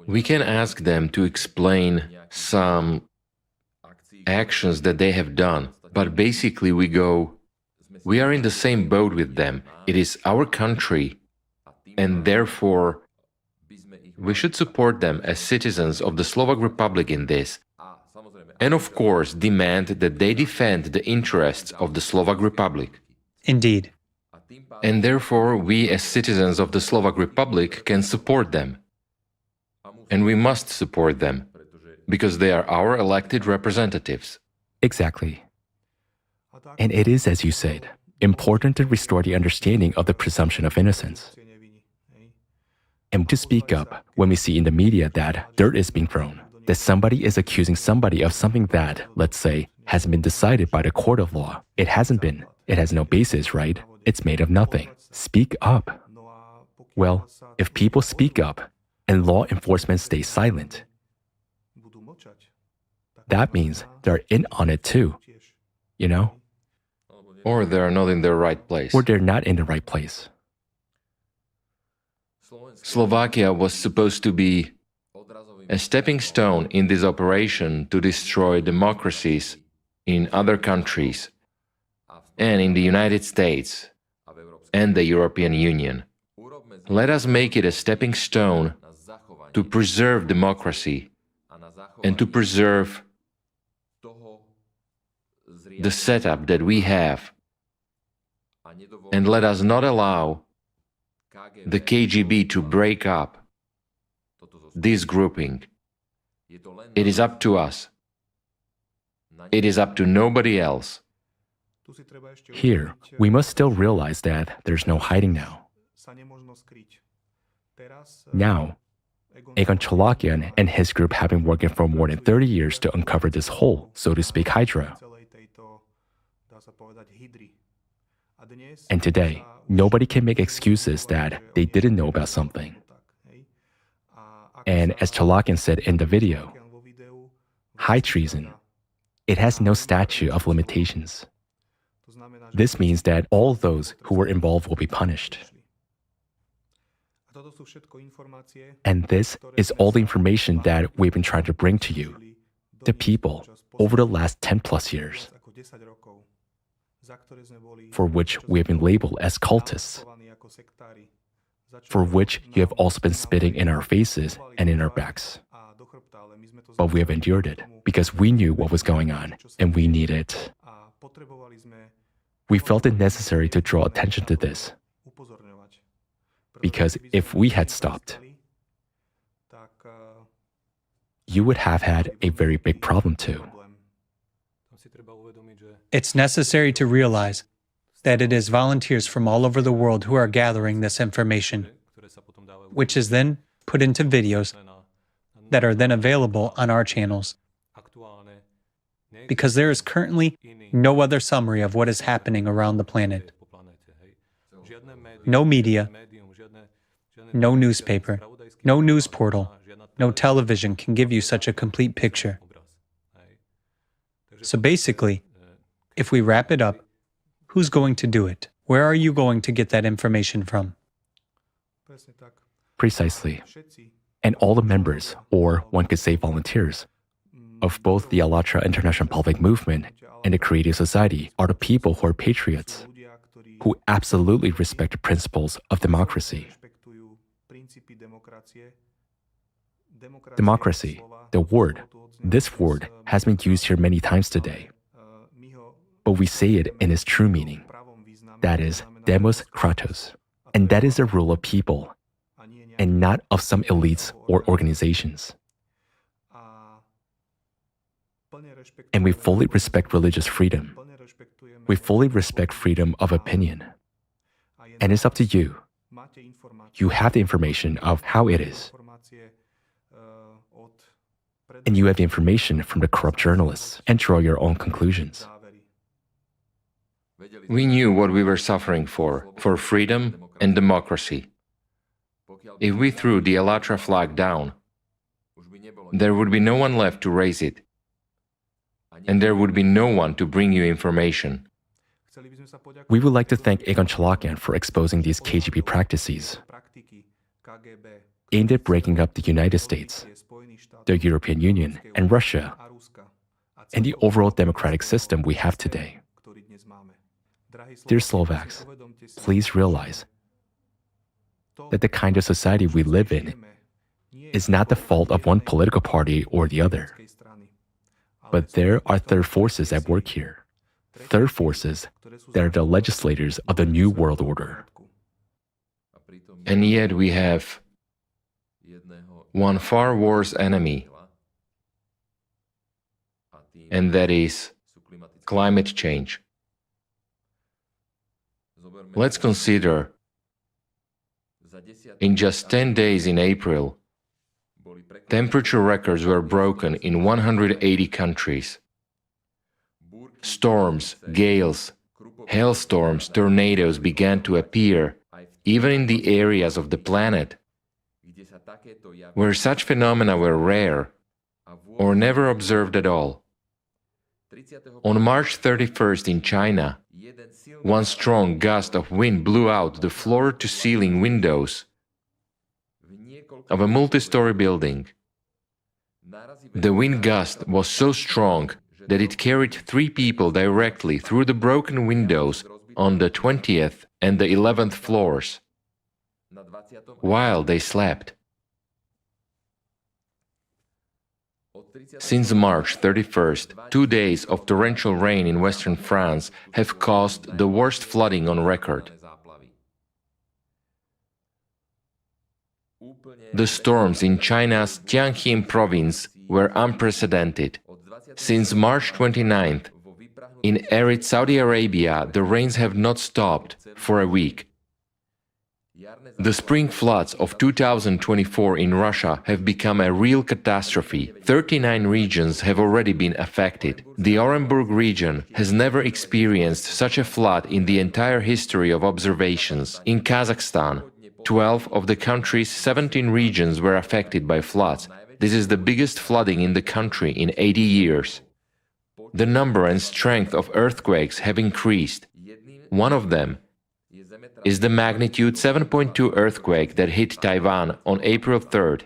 We can ask them to explain some actions that they have done, but basically we are in the same boat with them. It is our country, and therefore we should support them as citizens of the Slovak Republic in this. And of course, demand that they defend the interests of the Slovak Republic. Indeed. And therefore, we as citizens of the Slovak Republic can support them. And we must support them, because they are our elected representatives. Exactly. And it is, as you said, important to restore the understanding of the presumption of innocence. And to speak up when we see in the media that dirt is being thrown, that somebody is accusing somebody of something that, let's say, hasn't been decided by the court of law. It hasn't been. It has no basis, right? It's made of nothing. Speak up. Well, if people speak up, and law enforcement stays silent, that means they're in on it too, you know? Or they're not in the right place. Or they're not in the right place. Slovakia was supposed to be a stepping stone in this operation to destroy democracies in other countries and in the United States and the European Union. Let us make it a stepping stone to preserve democracy and to preserve the setup that we have. And let us not allow the KGB to break up this grouping. It is up to us. It is up to nobody else. Here, we must still realize that there's no hiding now. Now, Egon Chalakian and his group have been working for more than 30 years to uncover this whole, so to speak, hydra. And today, nobody can make excuses that they didn't know about something. And as Chalakian said in the video, high treason, it has no statute of limitations. This means that all those who were involved will be punished. And this is all the information that we've been trying to bring to you, the people, over the last 10 plus years, for which we have been labeled as cultists, for which you have also been spitting in our faces and in our backs. But we have endured it because we knew what was going on and we needed. We felt it necessary to draw attention to this, because if we had stopped, you would have had a very big problem too. It's necessary to realize that it is volunteers from all over the world who are gathering this information, which is then put into videos that are then available on our channels. Because there is currently no other summary of what is happening around the planet. No media, no newspaper, no news portal, no television can give you such a complete picture. So basically, if we wrap it up, who's going to do it? Where are you going to get that information from? Precisely. And all the members, or one could say volunteers, of both the Allatra International Public Movement and the Creative Society are the people who are patriots, who absolutely respect the principles of democracy. Democracy, the word, this word has been used here many times today. But we say it in its true meaning. That is, demos kratos. And that is the rule of people, and not of some elites or organizations. And we fully respect religious freedom. We fully respect freedom of opinion. And it's up to you. You have the information of how it is. And you have the information from the corrupt journalists and draw your own conclusions. We knew what we were suffering for freedom and democracy. If we threw the Allatra flag down, there would be no one left to raise it. And there would be no one to bring you information. We would like to thank Egon Chalakian for exposing these KGB practices aimed at breaking up the United States, the European Union, and Russia, and the overall democratic system we have today. Dear Slovaks, please realize that the kind of society we live in is not the fault of one political party or the other. But there are third forces at work here. Third forces that are the legislators of the New World Order. And yet we have one far worse enemy, and that is climate change. Let's consider, in just 10 days in April, temperature records were broken in 180 countries. Storms, gales, hailstorms, tornadoes began to appear even in the areas of the planet where such phenomena were rare or never observed at all. On March 31st in China, one strong gust of wind blew out the floor-to-ceiling windows of a multi-story building. The wind gust was so strong that it carried 3 people directly through the broken windows on the 20th and the 11th floors while they slept. Since March 31st, 2 days of torrential rain in western France have caused the worst flooding on record. The storms in China's Jiangxi province were unprecedented. Since March 29th, in arid Saudi Arabia, the rains have not stopped for a week. The spring floods of 2024 in Russia have become a real catastrophe. 39 regions have already been affected. The Orenburg region has never experienced such a flood in the entire history of observations. In Kazakhstan, 12 of the country's 17 regions were affected by floods. This is the biggest flooding in the country in 80 years. The number and strength of earthquakes have increased. One of them is the magnitude 7.2 earthquake that hit Taiwan on April 3rd.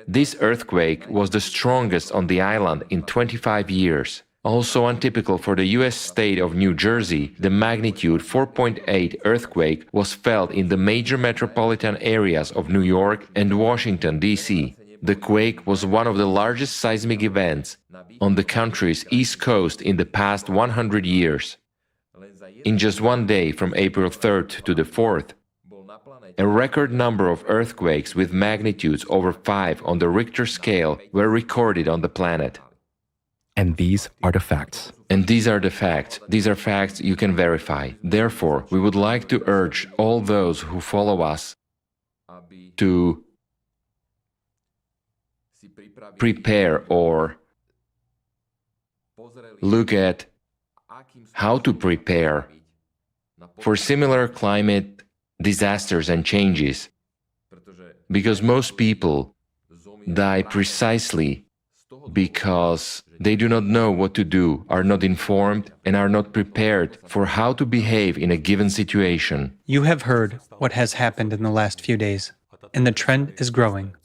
This earthquake was the strongest on the island in 25 years. Also untypical for the US state of New Jersey, the magnitude 4.8 earthquake was felt in the major metropolitan areas of New York and Washington, D.C. The quake was one of the largest seismic events on the country's east coast in the past 100 years. In just one day from April 3rd to the 4th, a record number of earthquakes with magnitudes over 5 on the Richter scale were recorded on the planet. And these are the facts. And these are the facts. These are facts you can verify. Therefore, we would like to urge all those who follow us to prepare or look at how to prepare for similar climate disasters and changes, because most people die precisely because they do not know what to do, are not informed, and are not prepared for how to behave in a given situation. You have heard what has happened in the last few days, and the trend is growing.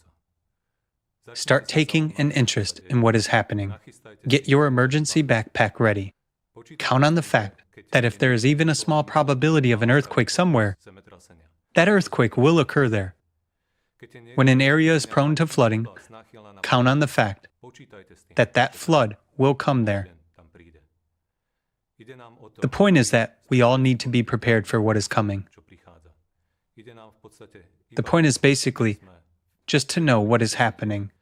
Start taking an interest in what is happening. Get your emergency backpack ready. Count on the fact that if there is even a small probability of an earthquake somewhere, that earthquake will occur there. When an area is prone to flooding, count on the fact that that flood will come there. The point is that we all need to be prepared for what is coming. The point is basically just to know what is happening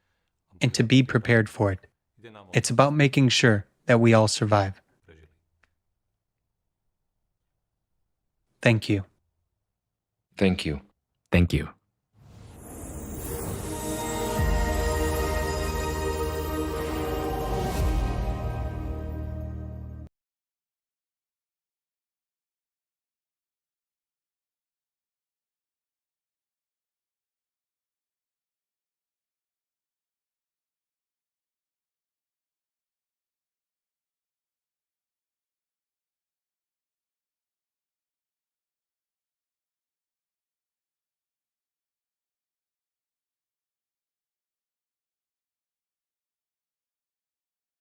and to be prepared for it. It's about making sure that we all survive. Thank you. Thank you. Thank you.